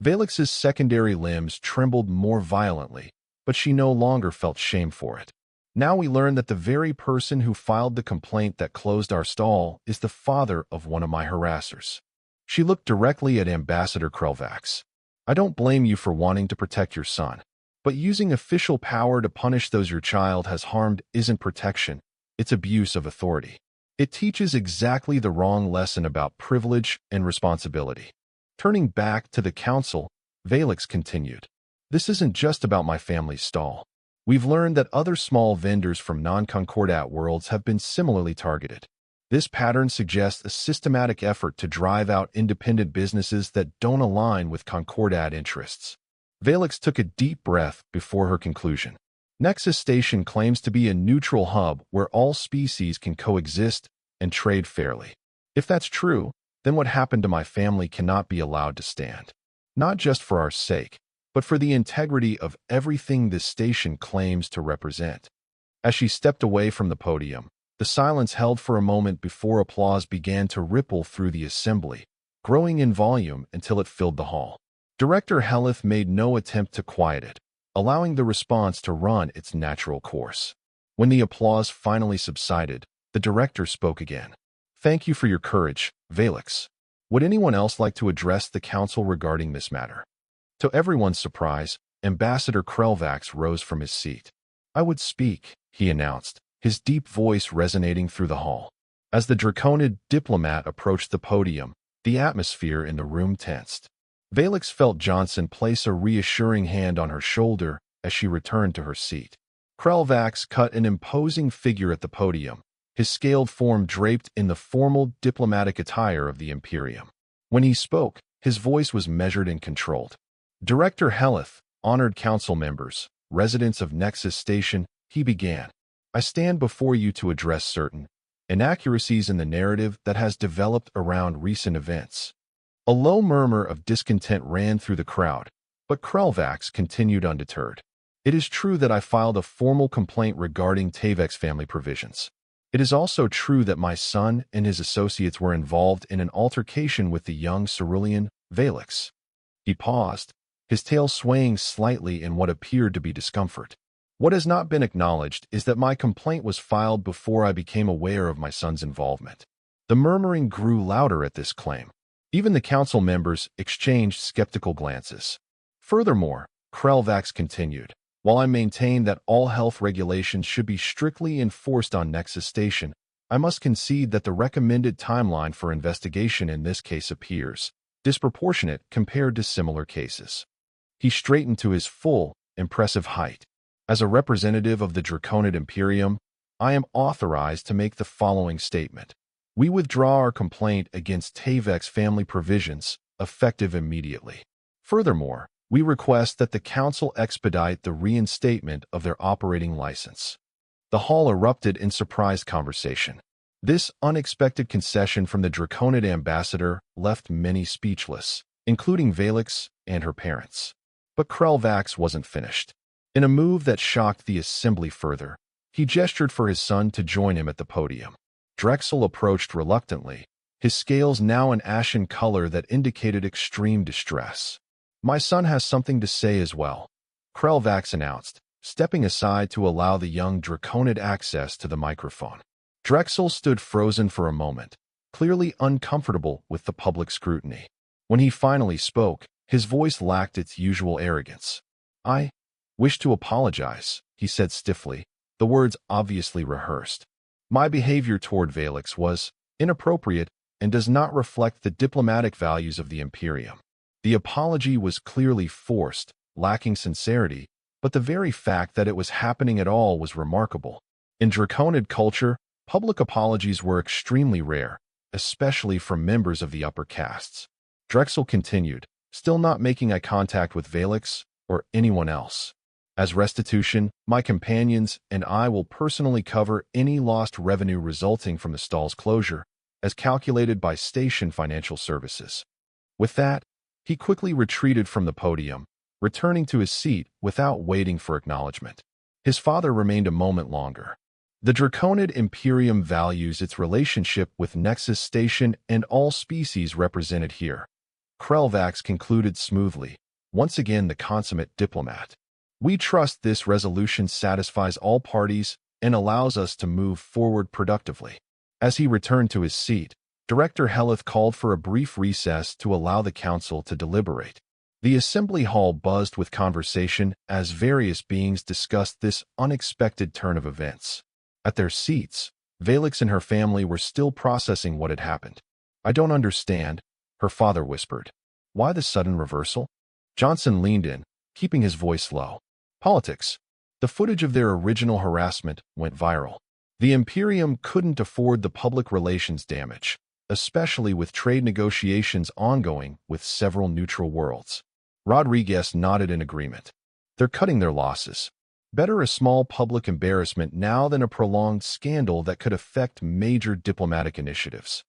Valix's secondary limbs trembled more violently, but she no longer felt shame for it. Now we learn that the very person who filed the complaint that closed our stall is the father of one of my harassers. She looked directly at Ambassador Krelvax. I don't blame you for wanting to protect your son. But using official power to punish those your child has harmed isn't protection, it's abuse of authority. It teaches exactly the wrong lesson about privilege and responsibility. Turning back to the council, Valix continued. This isn't just about my family's stall. We've learned that other small vendors from non-Concordat worlds have been similarly targeted. This pattern suggests a systematic effort to drive out independent businesses that don't align with Concordat interests. Valix took a deep breath before her conclusion. Nexus Station claims to be a neutral hub where all species can coexist and trade fairly. If that's true, then what happened to my family cannot be allowed to stand. Not just for our sake, but for the integrity of everything this station claims to represent. As she stepped away from the podium, the silence held for a moment before applause began to ripple through the assembly, growing in volume until it filled the hall. Director Helith made no attempt to quiet it, allowing the response to run its natural course. When the applause finally subsided, the director spoke again. "Thank you for your courage, Valix. Would anyone else like to address the council regarding this matter?" To everyone's surprise, Ambassador Krelvax rose from his seat. "I would speak," he announced, his deep voice resonating through the hall. As the Draconid diplomat approached the podium, the atmosphere in the room tensed. Valix felt Johnson place a reassuring hand on her shoulder as she returned to her seat. Krelvax cut an imposing figure at the podium, his scaled form draped in the formal diplomatic attire of the Imperium. When he spoke, his voice was measured and controlled. "Director Helith, honored council members, residents of Nexus Station," he began. "I stand before you to address certain inaccuracies in the narrative that has developed around recent events." A low murmur of discontent ran through the crowd, but Krelvax continued undeterred. "It is true that I filed a formal complaint regarding Tavek's family provisions. It is also true that my son and his associates were involved in an altercation with the young cerulean, Valix." He paused, his tail swaying slightly in what appeared to be discomfort. "What has not been acknowledged is that my complaint was filed before I became aware of my son's involvement." The murmuring grew louder at this claim. Even the council members exchanged skeptical glances. Furthermore, Krelvax continued, "While I maintain that all health regulations should be strictly enforced on Nexus Station, I must concede that the recommended timeline for investigation in this case appears disproportionate compared to similar cases." He straightened to his full, impressive height. "As a representative of the Draconid Imperium, I am authorized to make the following statement. We withdraw our complaint against Tavek's family provisions, effective immediately. Furthermore, we request that the Council expedite the reinstatement of their operating license." The hall erupted in surprised conversation. This unexpected concession from the Draconid ambassador left many speechless, including Valix and her parents. But Krelvax wasn't finished. In a move that shocked the assembly further, he gestured for his son to join him at the podium. Drexel approached reluctantly, his scales now an ashen color that indicated extreme distress. "My son has something to say as well," Krelvax announced, stepping aside to allow the young Draconid access to the microphone. Drexel stood frozen for a moment, clearly uncomfortable with the public scrutiny. When he finally spoke, his voice lacked its usual arrogance. "I wish to apologize," he said stiffly, the words obviously rehearsed. "My behavior toward Valix was inappropriate and does not reflect the diplomatic values of the Imperium." The apology was clearly forced, lacking sincerity, but the very fact that it was happening at all was remarkable. In Draconid culture, public apologies were extremely rare, especially from members of the upper castes. Drexel continued, still not making eye contact with Valix or anyone else. "As restitution, my companions and I will personally cover any lost revenue resulting from the stall's closure, as calculated by Station Financial Services." With that, he quickly retreated from the podium, returning to his seat without waiting for acknowledgement. His father remained a moment longer. "The Draconid Imperium values its relationship with Nexus Station and all species represented here," Krelvax concluded smoothly, once again the consummate diplomat. "We trust this resolution satisfies all parties and allows us to move forward productively." As he returned to his seat, Director Helith called for a brief recess to allow the council to deliberate. The assembly hall buzzed with conversation as various beings discussed this unexpected turn of events. At their seats, Valix and her family were still processing what had happened. "I don't understand," her father whispered. "Why the sudden reversal?" Johnson leaned in, keeping his voice low. "Politics." The footage of their original harassment went viral. The Imperium couldn't afford the public relations damage, especially with trade negotiations ongoing with several neutral worlds. Rodriguez nodded in agreement. "They're cutting their losses. Better a small public embarrassment now than a prolonged scandal that could affect major diplomatic initiatives."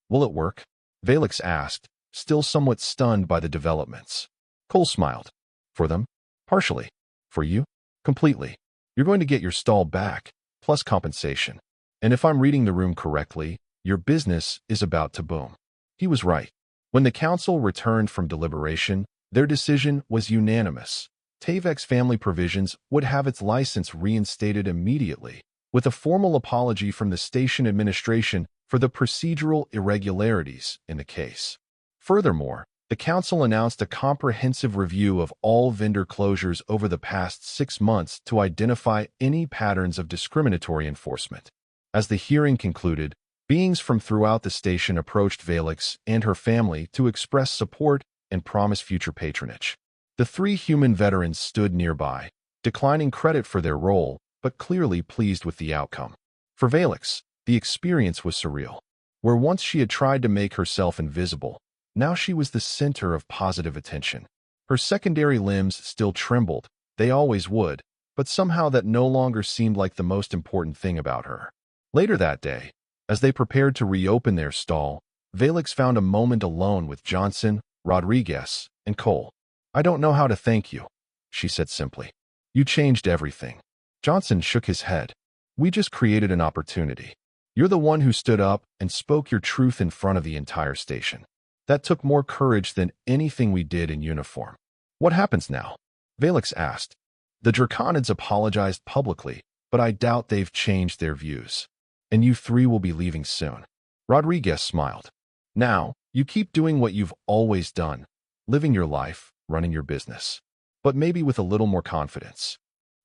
"Will it work?" Valix asked, still somewhat stunned by the developments. Cole smiled. For them? Partially. For you? Completely. You're going to get your stall back, plus compensation. And if I'm reading the room correctly, your business is about to boom. He was right. When the council returned from deliberation, their decision was unanimous. Tavek's Family Provisions would have its license reinstated immediately, with a formal apology from the station administration for the procedural irregularities in the case. Furthermore, the council announced a comprehensive review of all vendor closures over the past 6 months to identify any patterns of discriminatory enforcement. As the hearing concluded, beings from throughout the station approached Valix and her family to express support and promise future patronage. The 3 human veterans stood nearby, declining credit for their role, but clearly pleased with the outcome. For Valix, the experience was surreal. Where once she had tried to make herself invisible, now she was the center of positive attention. Her secondary limbs still trembled, they always would, but somehow that no longer seemed like the most important thing about her. Later that day, as they prepared to reopen their stall, Valix found a moment alone with Johnson, Rodriguez, and Cole. I don't know how to thank you, she said simply. You changed everything. Johnson shook his head. We just created an opportunity. You're the one who stood up and spoke your truth in front of the entire station. That took more courage than anything we did in uniform. What happens now? Valix asked. The Draconids apologized publicly, but I doubt they've changed their views. And you 3 will be leaving soon. Rodriguez smiled. Now, you keep doing what you've always done, living your life, running your business. But maybe with a little more confidence.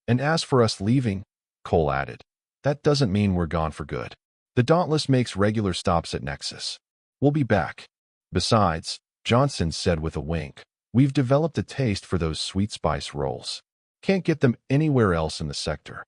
And as for us leaving, Cole added, that doesn't mean we're gone for good. The Dauntless makes regular stops at Nexus. We'll be back. Besides, Johnson said with a wink, we've developed a taste for those sweet spice rolls. Can't get them anywhere else in the sector.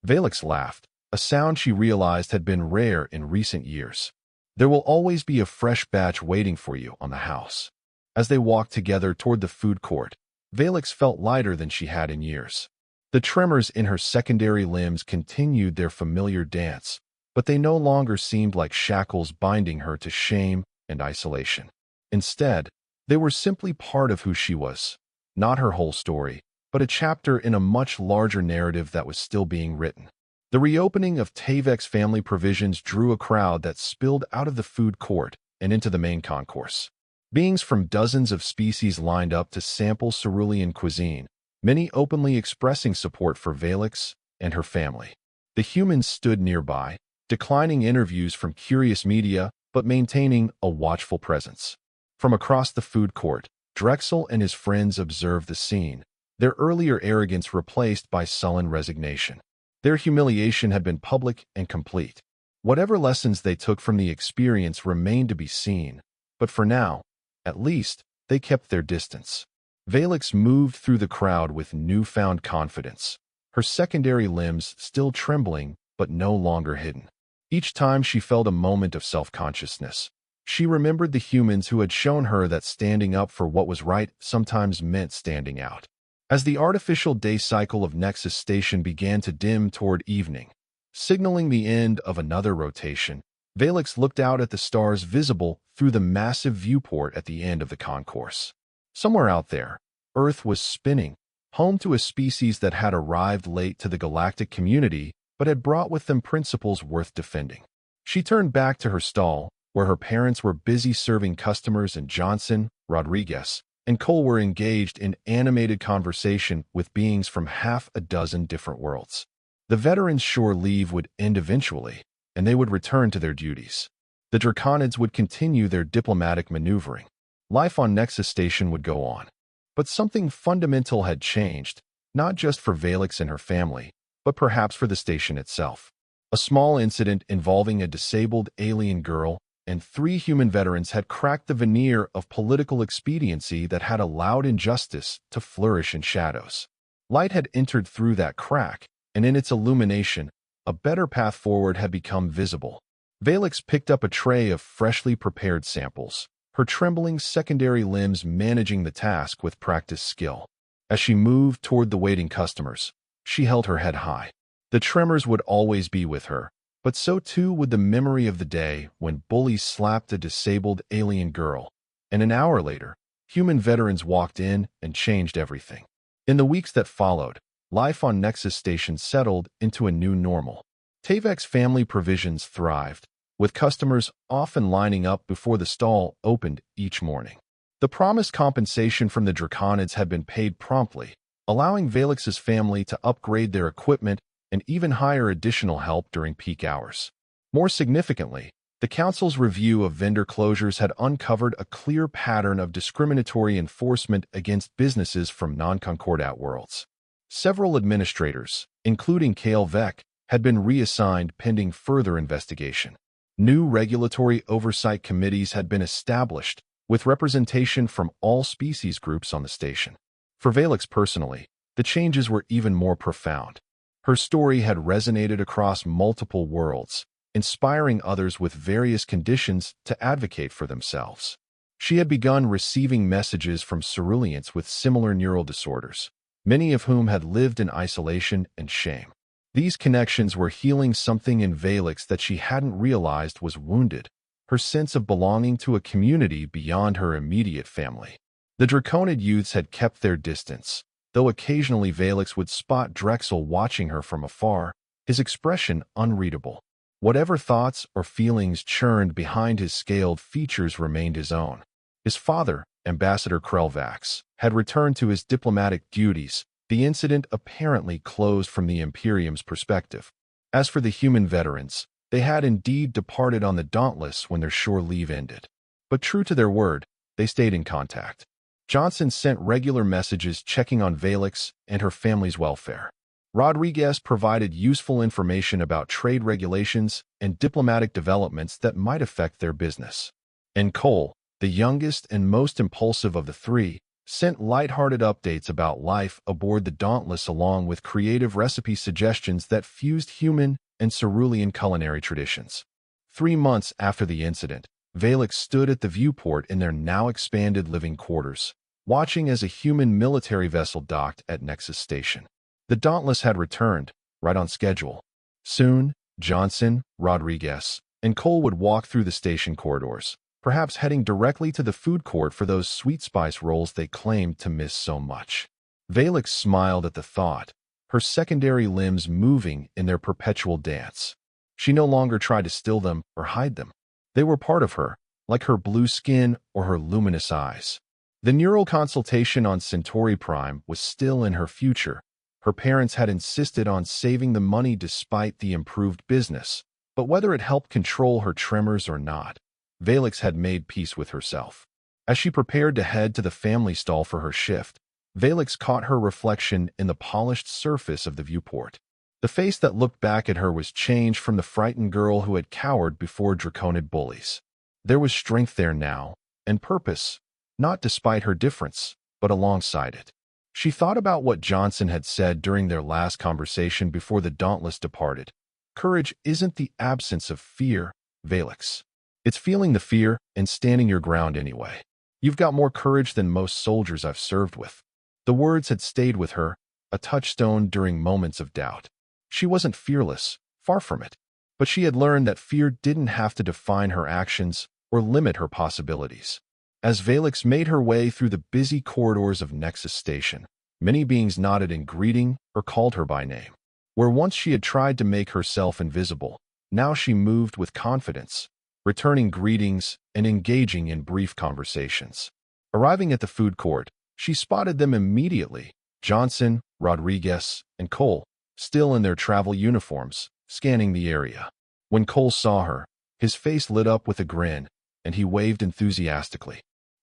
Valix laughed, a sound she realized had been rare in recent years. There will always be a fresh batch waiting for you on the house. As they walked together toward the food court, Valix felt lighter than she had in years. The tremors in her secondary limbs continued their familiar dance, but they no longer seemed like shackles binding her to shame and isolation. Instead, they were simply part of who she was, not her whole story, but a chapter in a much larger narrative that was still being written. The reopening of Tavek's Family Provisions drew a crowd that spilled out of the food court and into the main concourse. Beings from dozens of species lined up to sample cerulean cuisine, many openly expressing support for Valix and her family. The humans stood nearby, declining interviews from curious media but maintaining a watchful presence. From across the food court, Drexel and his friends observed the scene, their earlier arrogance replaced by sullen resignation. Their humiliation had been public and complete. Whatever lessons they took from the experience remained to be seen, but for now, at least, they kept their distance. Valix moved through the crowd with newfound confidence, her secondary limbs still trembling but no longer hidden. Each time she felt a moment of self-consciousness, she remembered the humans who had shown her that standing up for what was right sometimes meant standing out. As the artificial day cycle of Nexus Station began to dim toward evening, signaling the end of another rotation, Valix looked out at the stars visible through the massive viewport at the end of the concourse. Somewhere out there, Earth was spinning, home to a species that had arrived late to the galactic community but had brought with them principles worth defending. She turned back to her stall, where her parents were busy serving customers and Johnson, Rodriguez, and Cole were engaged in animated conversation with beings from half a dozen different worlds. The veterans' shore leave would end eventually, and they would return to their duties. The Draconids would continue their diplomatic maneuvering. Life on Nexus Station would go on. But something fundamental had changed, not just for Valix and her family, but perhaps for the station itself. A small incident involving a disabled alien girl and 3 human veterans had cracked the veneer of political expediency that had allowed injustice to flourish in shadows. Light had entered through that crack, and in its illumination, a better path forward had become visible. Valix picked up a tray of freshly prepared samples, her trembling secondary limbs managing the task with practiced skill. As she moved toward the waiting customers, she held her head high. The tremors would always be with her, But so too would the memory of the day when Bullies slapped a disabled alien girl. And an hour later, human veterans walked in and changed everything. In the weeks that followed, life on Nexus Station settled into a new normal. Tavek's family provisions thrived, with customers often lining up before the stall opened each morning. The promised compensation from the Draconids had been paid promptly, allowing Valix's family to upgrade their equipment and even hire additional help during peak hours. More significantly, the Council's review of vendor closures had uncovered a clear pattern of discriminatory enforcement against businesses from non-Concordat worlds. Several administrators, including Kale Vec, had been reassigned pending further investigation. New regulatory oversight committees had been established, with representation from all species groups on the station. For Valix personally, the changes were even more profound. Her story had resonated across multiple worlds, inspiring others with various conditions to advocate for themselves. She had begun receiving messages from ceruleans with similar neural disorders, many of whom had lived in isolation and shame. These connections were healing something in Valix that she hadn't realized was wounded, her sense of belonging to a community beyond her immediate family. The Draconid youths had kept their distance, though occasionally Valix would spot Drexel watching her from afar, his expression unreadable. Whatever thoughts or feelings churned behind his scaled features remained his own. His father, Ambassador Krelvax, had returned to his diplomatic duties, the incident apparently closed from the Imperium's perspective. As for the human veterans, they had indeed departed on the Dauntless when their shore leave ended. But true to their word, they stayed in contact. Johnson sent regular messages checking on Valix and her family's welfare. Rodriguez provided useful information about trade regulations and diplomatic developments that might affect their business. And Cole, the youngest and most impulsive of the three, sent lighthearted updates about life aboard the Dauntless along with creative recipe suggestions that fused human and cerulean culinary traditions. 3 months after the incident, Valix stood at the viewport in their now expanded living quarters, watching as a human military vessel docked at Nexus Station. The Dauntless had returned, right on schedule. Soon, Johnson, Rodriguez, and Cole would walk through the station corridors, perhaps heading directly to the food court for those sweet spice rolls they claimed to miss so much. Valix smiled at the thought, her secondary limbs moving in their perpetual dance. She no longer tried to still them or hide them. They were part of her, like her blue skin or her luminous eyes. The neural consultation on Centauri Prime was still in her future. Her parents had insisted on saving the money despite the improved business, but whether it helped control her tremors or not, Valix had made peace with herself. As she prepared to head to the family stall for her shift, Valix caught her reflection in the polished surface of the viewport. The face that looked back at her was changed from the frightened girl who had cowered before Draconid bullies. There was strength there now, and purpose, not despite her difference, but alongside it. She thought about what Johnson had said during their last conversation before the Dauntless departed. Courage isn't the absence of fear, Valix. It's feeling the fear and standing your ground anyway. You've got more courage than most soldiers I've served with. The words had stayed with her, a touchstone during moments of doubt. She wasn't fearless, far from it. But she had learned that fear didn't have to define her actions or limit her possibilities. As Valix made her way through the busy corridors of Nexus Station, many beings nodded in greeting or called her by name. Where once she had tried to make herself invisible, now she moved with confidence, returning greetings and engaging in brief conversations. Arriving at the food court, she spotted them immediately, Johnson, Rodriguez, and Cole, still in their travel uniforms, scanning the area. When Cole saw her, his face lit up with a grin, and he waved enthusiastically.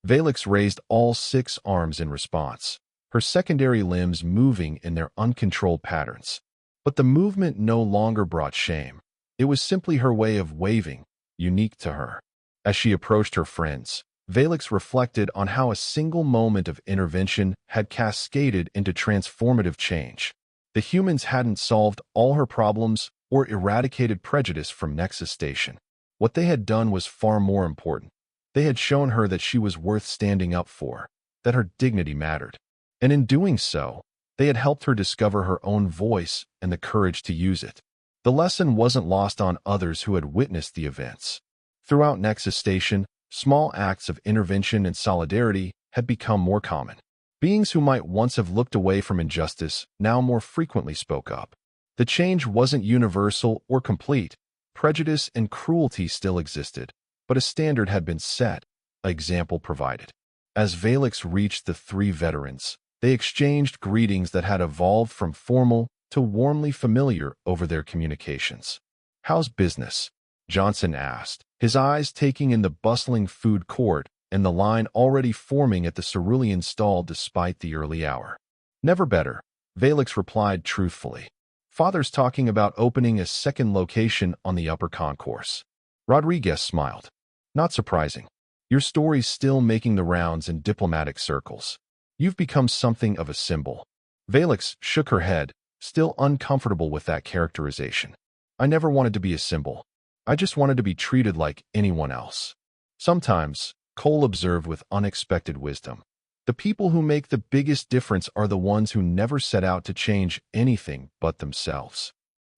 Valix raised all 6 arms in response, her secondary limbs moving in their uncontrolled patterns. But the movement no longer brought shame. It was simply her way of waving, unique to her. As she approached her friends, Valix reflected on how a single moment of intervention had cascaded into transformative change. The humans hadn't solved all her problems or eradicated prejudice from Nexus Station. What they had done was far more important. They had shown her that she was worth standing up for, that her dignity mattered. And in doing so, they had helped her discover her own voice and the courage to use it. The lesson wasn't lost on others who had witnessed the events. Throughout Nexus Station, small acts of intervention and solidarity had become more common. Beings who might once have looked away from injustice now more frequently spoke up. The change wasn't universal or complete. Prejudice and cruelty still existed, but a standard had been set, an example provided. As Valix reached the three veterans, they exchanged greetings that had evolved from formal to warmly familiar over their communications. "How's business?" Johnson asked, his eyes taking in the bustling food court and the line already forming at the cerulean stall despite the early hour. "Never better," Valix replied truthfully. "Father's talking about opening a second location on the upper concourse." Rodriguez smiled. "Not surprising. Your story's still making the rounds in diplomatic circles. You've become something of a symbol." Valix shook her head, still uncomfortable with that characterization. "I never wanted to be a symbol. I just wanted to be treated like anyone else." Sometimes, Cole observed with unexpected wisdom, the people who make the biggest difference are the ones who never set out to change anything but themselves.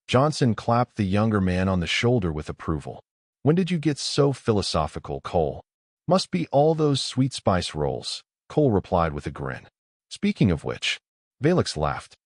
Johnson clapped the younger man on the shoulder with approval. "When did you get so philosophical, Cole?" "Must be all those sweet spice rolls," Cole replied with a grin. "Speaking of which," Valix laughed.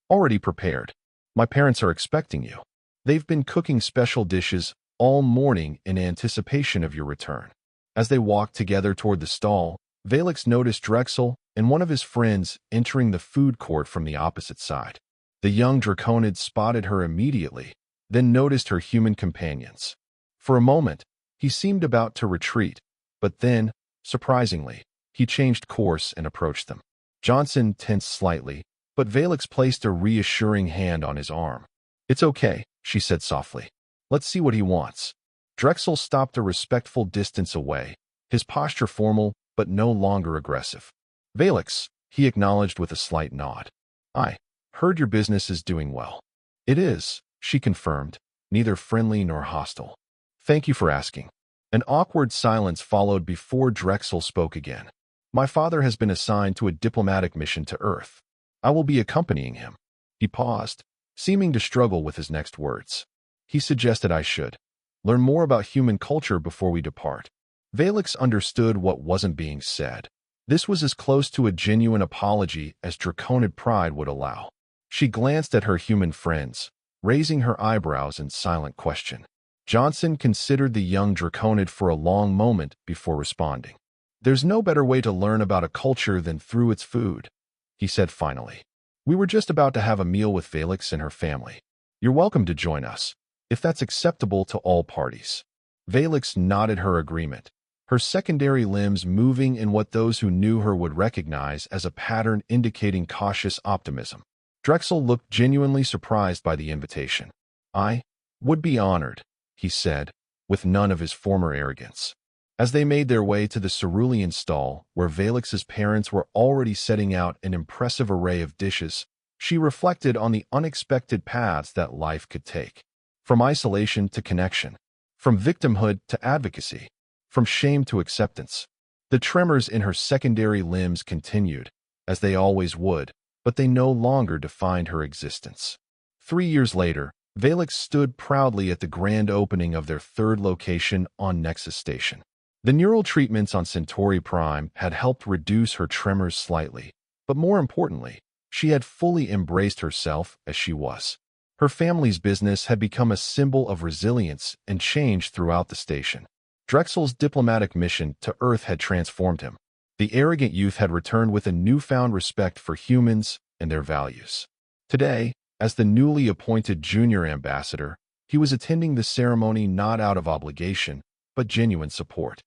"Already prepared. My parents are expecting you. They've been cooking special dishes all morning in anticipation of your return." As they walked together toward the stall, Valix noticed Drexel and one of his friends entering the food court from the opposite side. The young Draconid spotted her immediately, then noticed her human companions. For a moment, he seemed about to retreat, but then, surprisingly, he changed course and approached them. Johnson tensed slightly, but Valix placed a reassuring hand on his arm. "It's okay," she said softly. "Let's see what he wants." Drexel stopped a respectful distance away, his posture formal but no longer aggressive. "Valix," he acknowledged with a slight nod. "I heard your business is doing well." "It is," she confirmed, neither friendly nor hostile. "Thank you for asking." An awkward silence followed before Drexel spoke again. "My father has been assigned to a diplomatic mission to Earth. I will be accompanying him." He paused, seeming to struggle with his next words. "He suggested I should learn more about human culture before we depart." Valix understood what wasn't being said. This was as close to a genuine apology as Draconid pride would allow. She glanced at her human friends, raising her eyebrows in silent question. Johnson considered the young Draconid for a long moment before responding. "There's no better way to learn about a culture than through its food," he said finally. "We were just about to have a meal with Valix and her family. You're welcome to join us, if that's acceptable to all parties." Valix nodded her agreement, her secondary limbs moving in what those who knew her would recognize as a pattern indicating cautious optimism. Drexel looked genuinely surprised by the invitation. "I would be honored," he said, with none of his former arrogance. As they made their way to the cerulean stall, where Valix's parents were already setting out an impressive array of dishes, she reflected on the unexpected paths that life could take. From isolation to connection, from victimhood to advocacy, from shame to acceptance. The tremors in her secondary limbs continued, as they always would, but they no longer defined her existence. 3 years later, Valix stood proudly at the grand opening of their third location on Nexus Station. The neural treatments on Centauri Prime had helped reduce her tremors slightly, but more importantly, she had fully embraced herself as she was. Her family's business had become a symbol of resilience and change throughout the station. Drexel's diplomatic mission to Earth had transformed him. The arrogant youth had returned with a newfound respect for humans and their values. Today, as the newly appointed junior ambassador, he was attending the ceremony not out of obligation, but genuine support.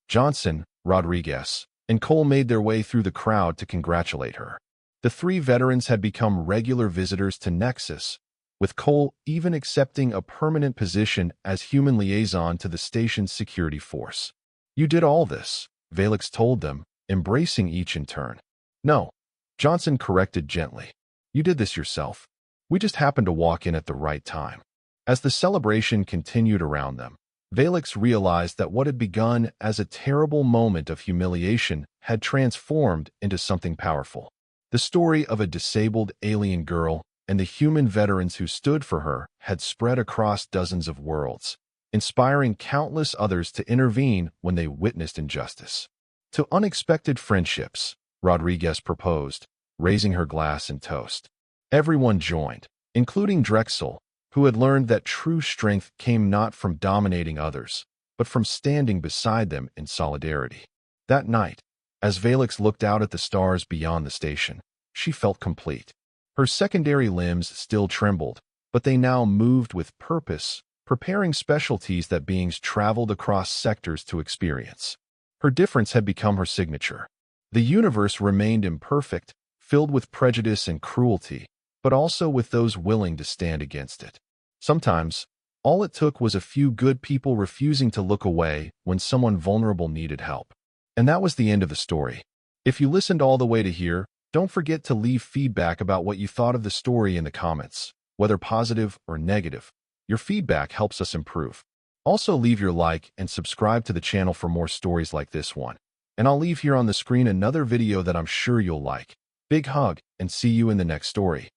Johnson, Rodriguez, and Cole made their way through the crowd to congratulate her. The three veterans had become regular visitors to Nexus, with Cole even accepting a permanent position as human liaison to the station's security force. "You did all this," Valix told them, embracing each in turn. "No," Johnson corrected gently. "You did this yourself. We just happened to walk in at the right time." As the celebration continued around them, Valix realized that what had begun as a terrible moment of humiliation had transformed into something powerful. The story of a disabled alien girl and the human veterans who stood for her had spread across dozens of worlds, inspiring countless others to intervene when they witnessed injustice. To unexpected friendships, Rodriguez proposed, raising her glass in toast. Everyone joined, including Drexel, who had learned that true strength came not from dominating others, but from standing beside them in solidarity. That night, as Valix looked out at the stars beyond the station, she felt complete. Her secondary limbs still trembled, but they now moved with purpose, preparing specialties that beings traveled across sectors to experience. Her difference had become her signature. The universe remained imperfect, filled with prejudice and cruelty, but also with those willing to stand against it. Sometimes, all it took was a few good people refusing to look away when someone vulnerable needed help. And that was the end of the story. If you listened all the way to here, don't forget to leave feedback about what you thought of the story in the comments, whether positive or negative. Your feedback helps us improve. Also, leave your like and subscribe to the channel for more stories like this one. And I'll leave here on the screen another video that I'm sure you'll like. Big hug, and see you in the next story.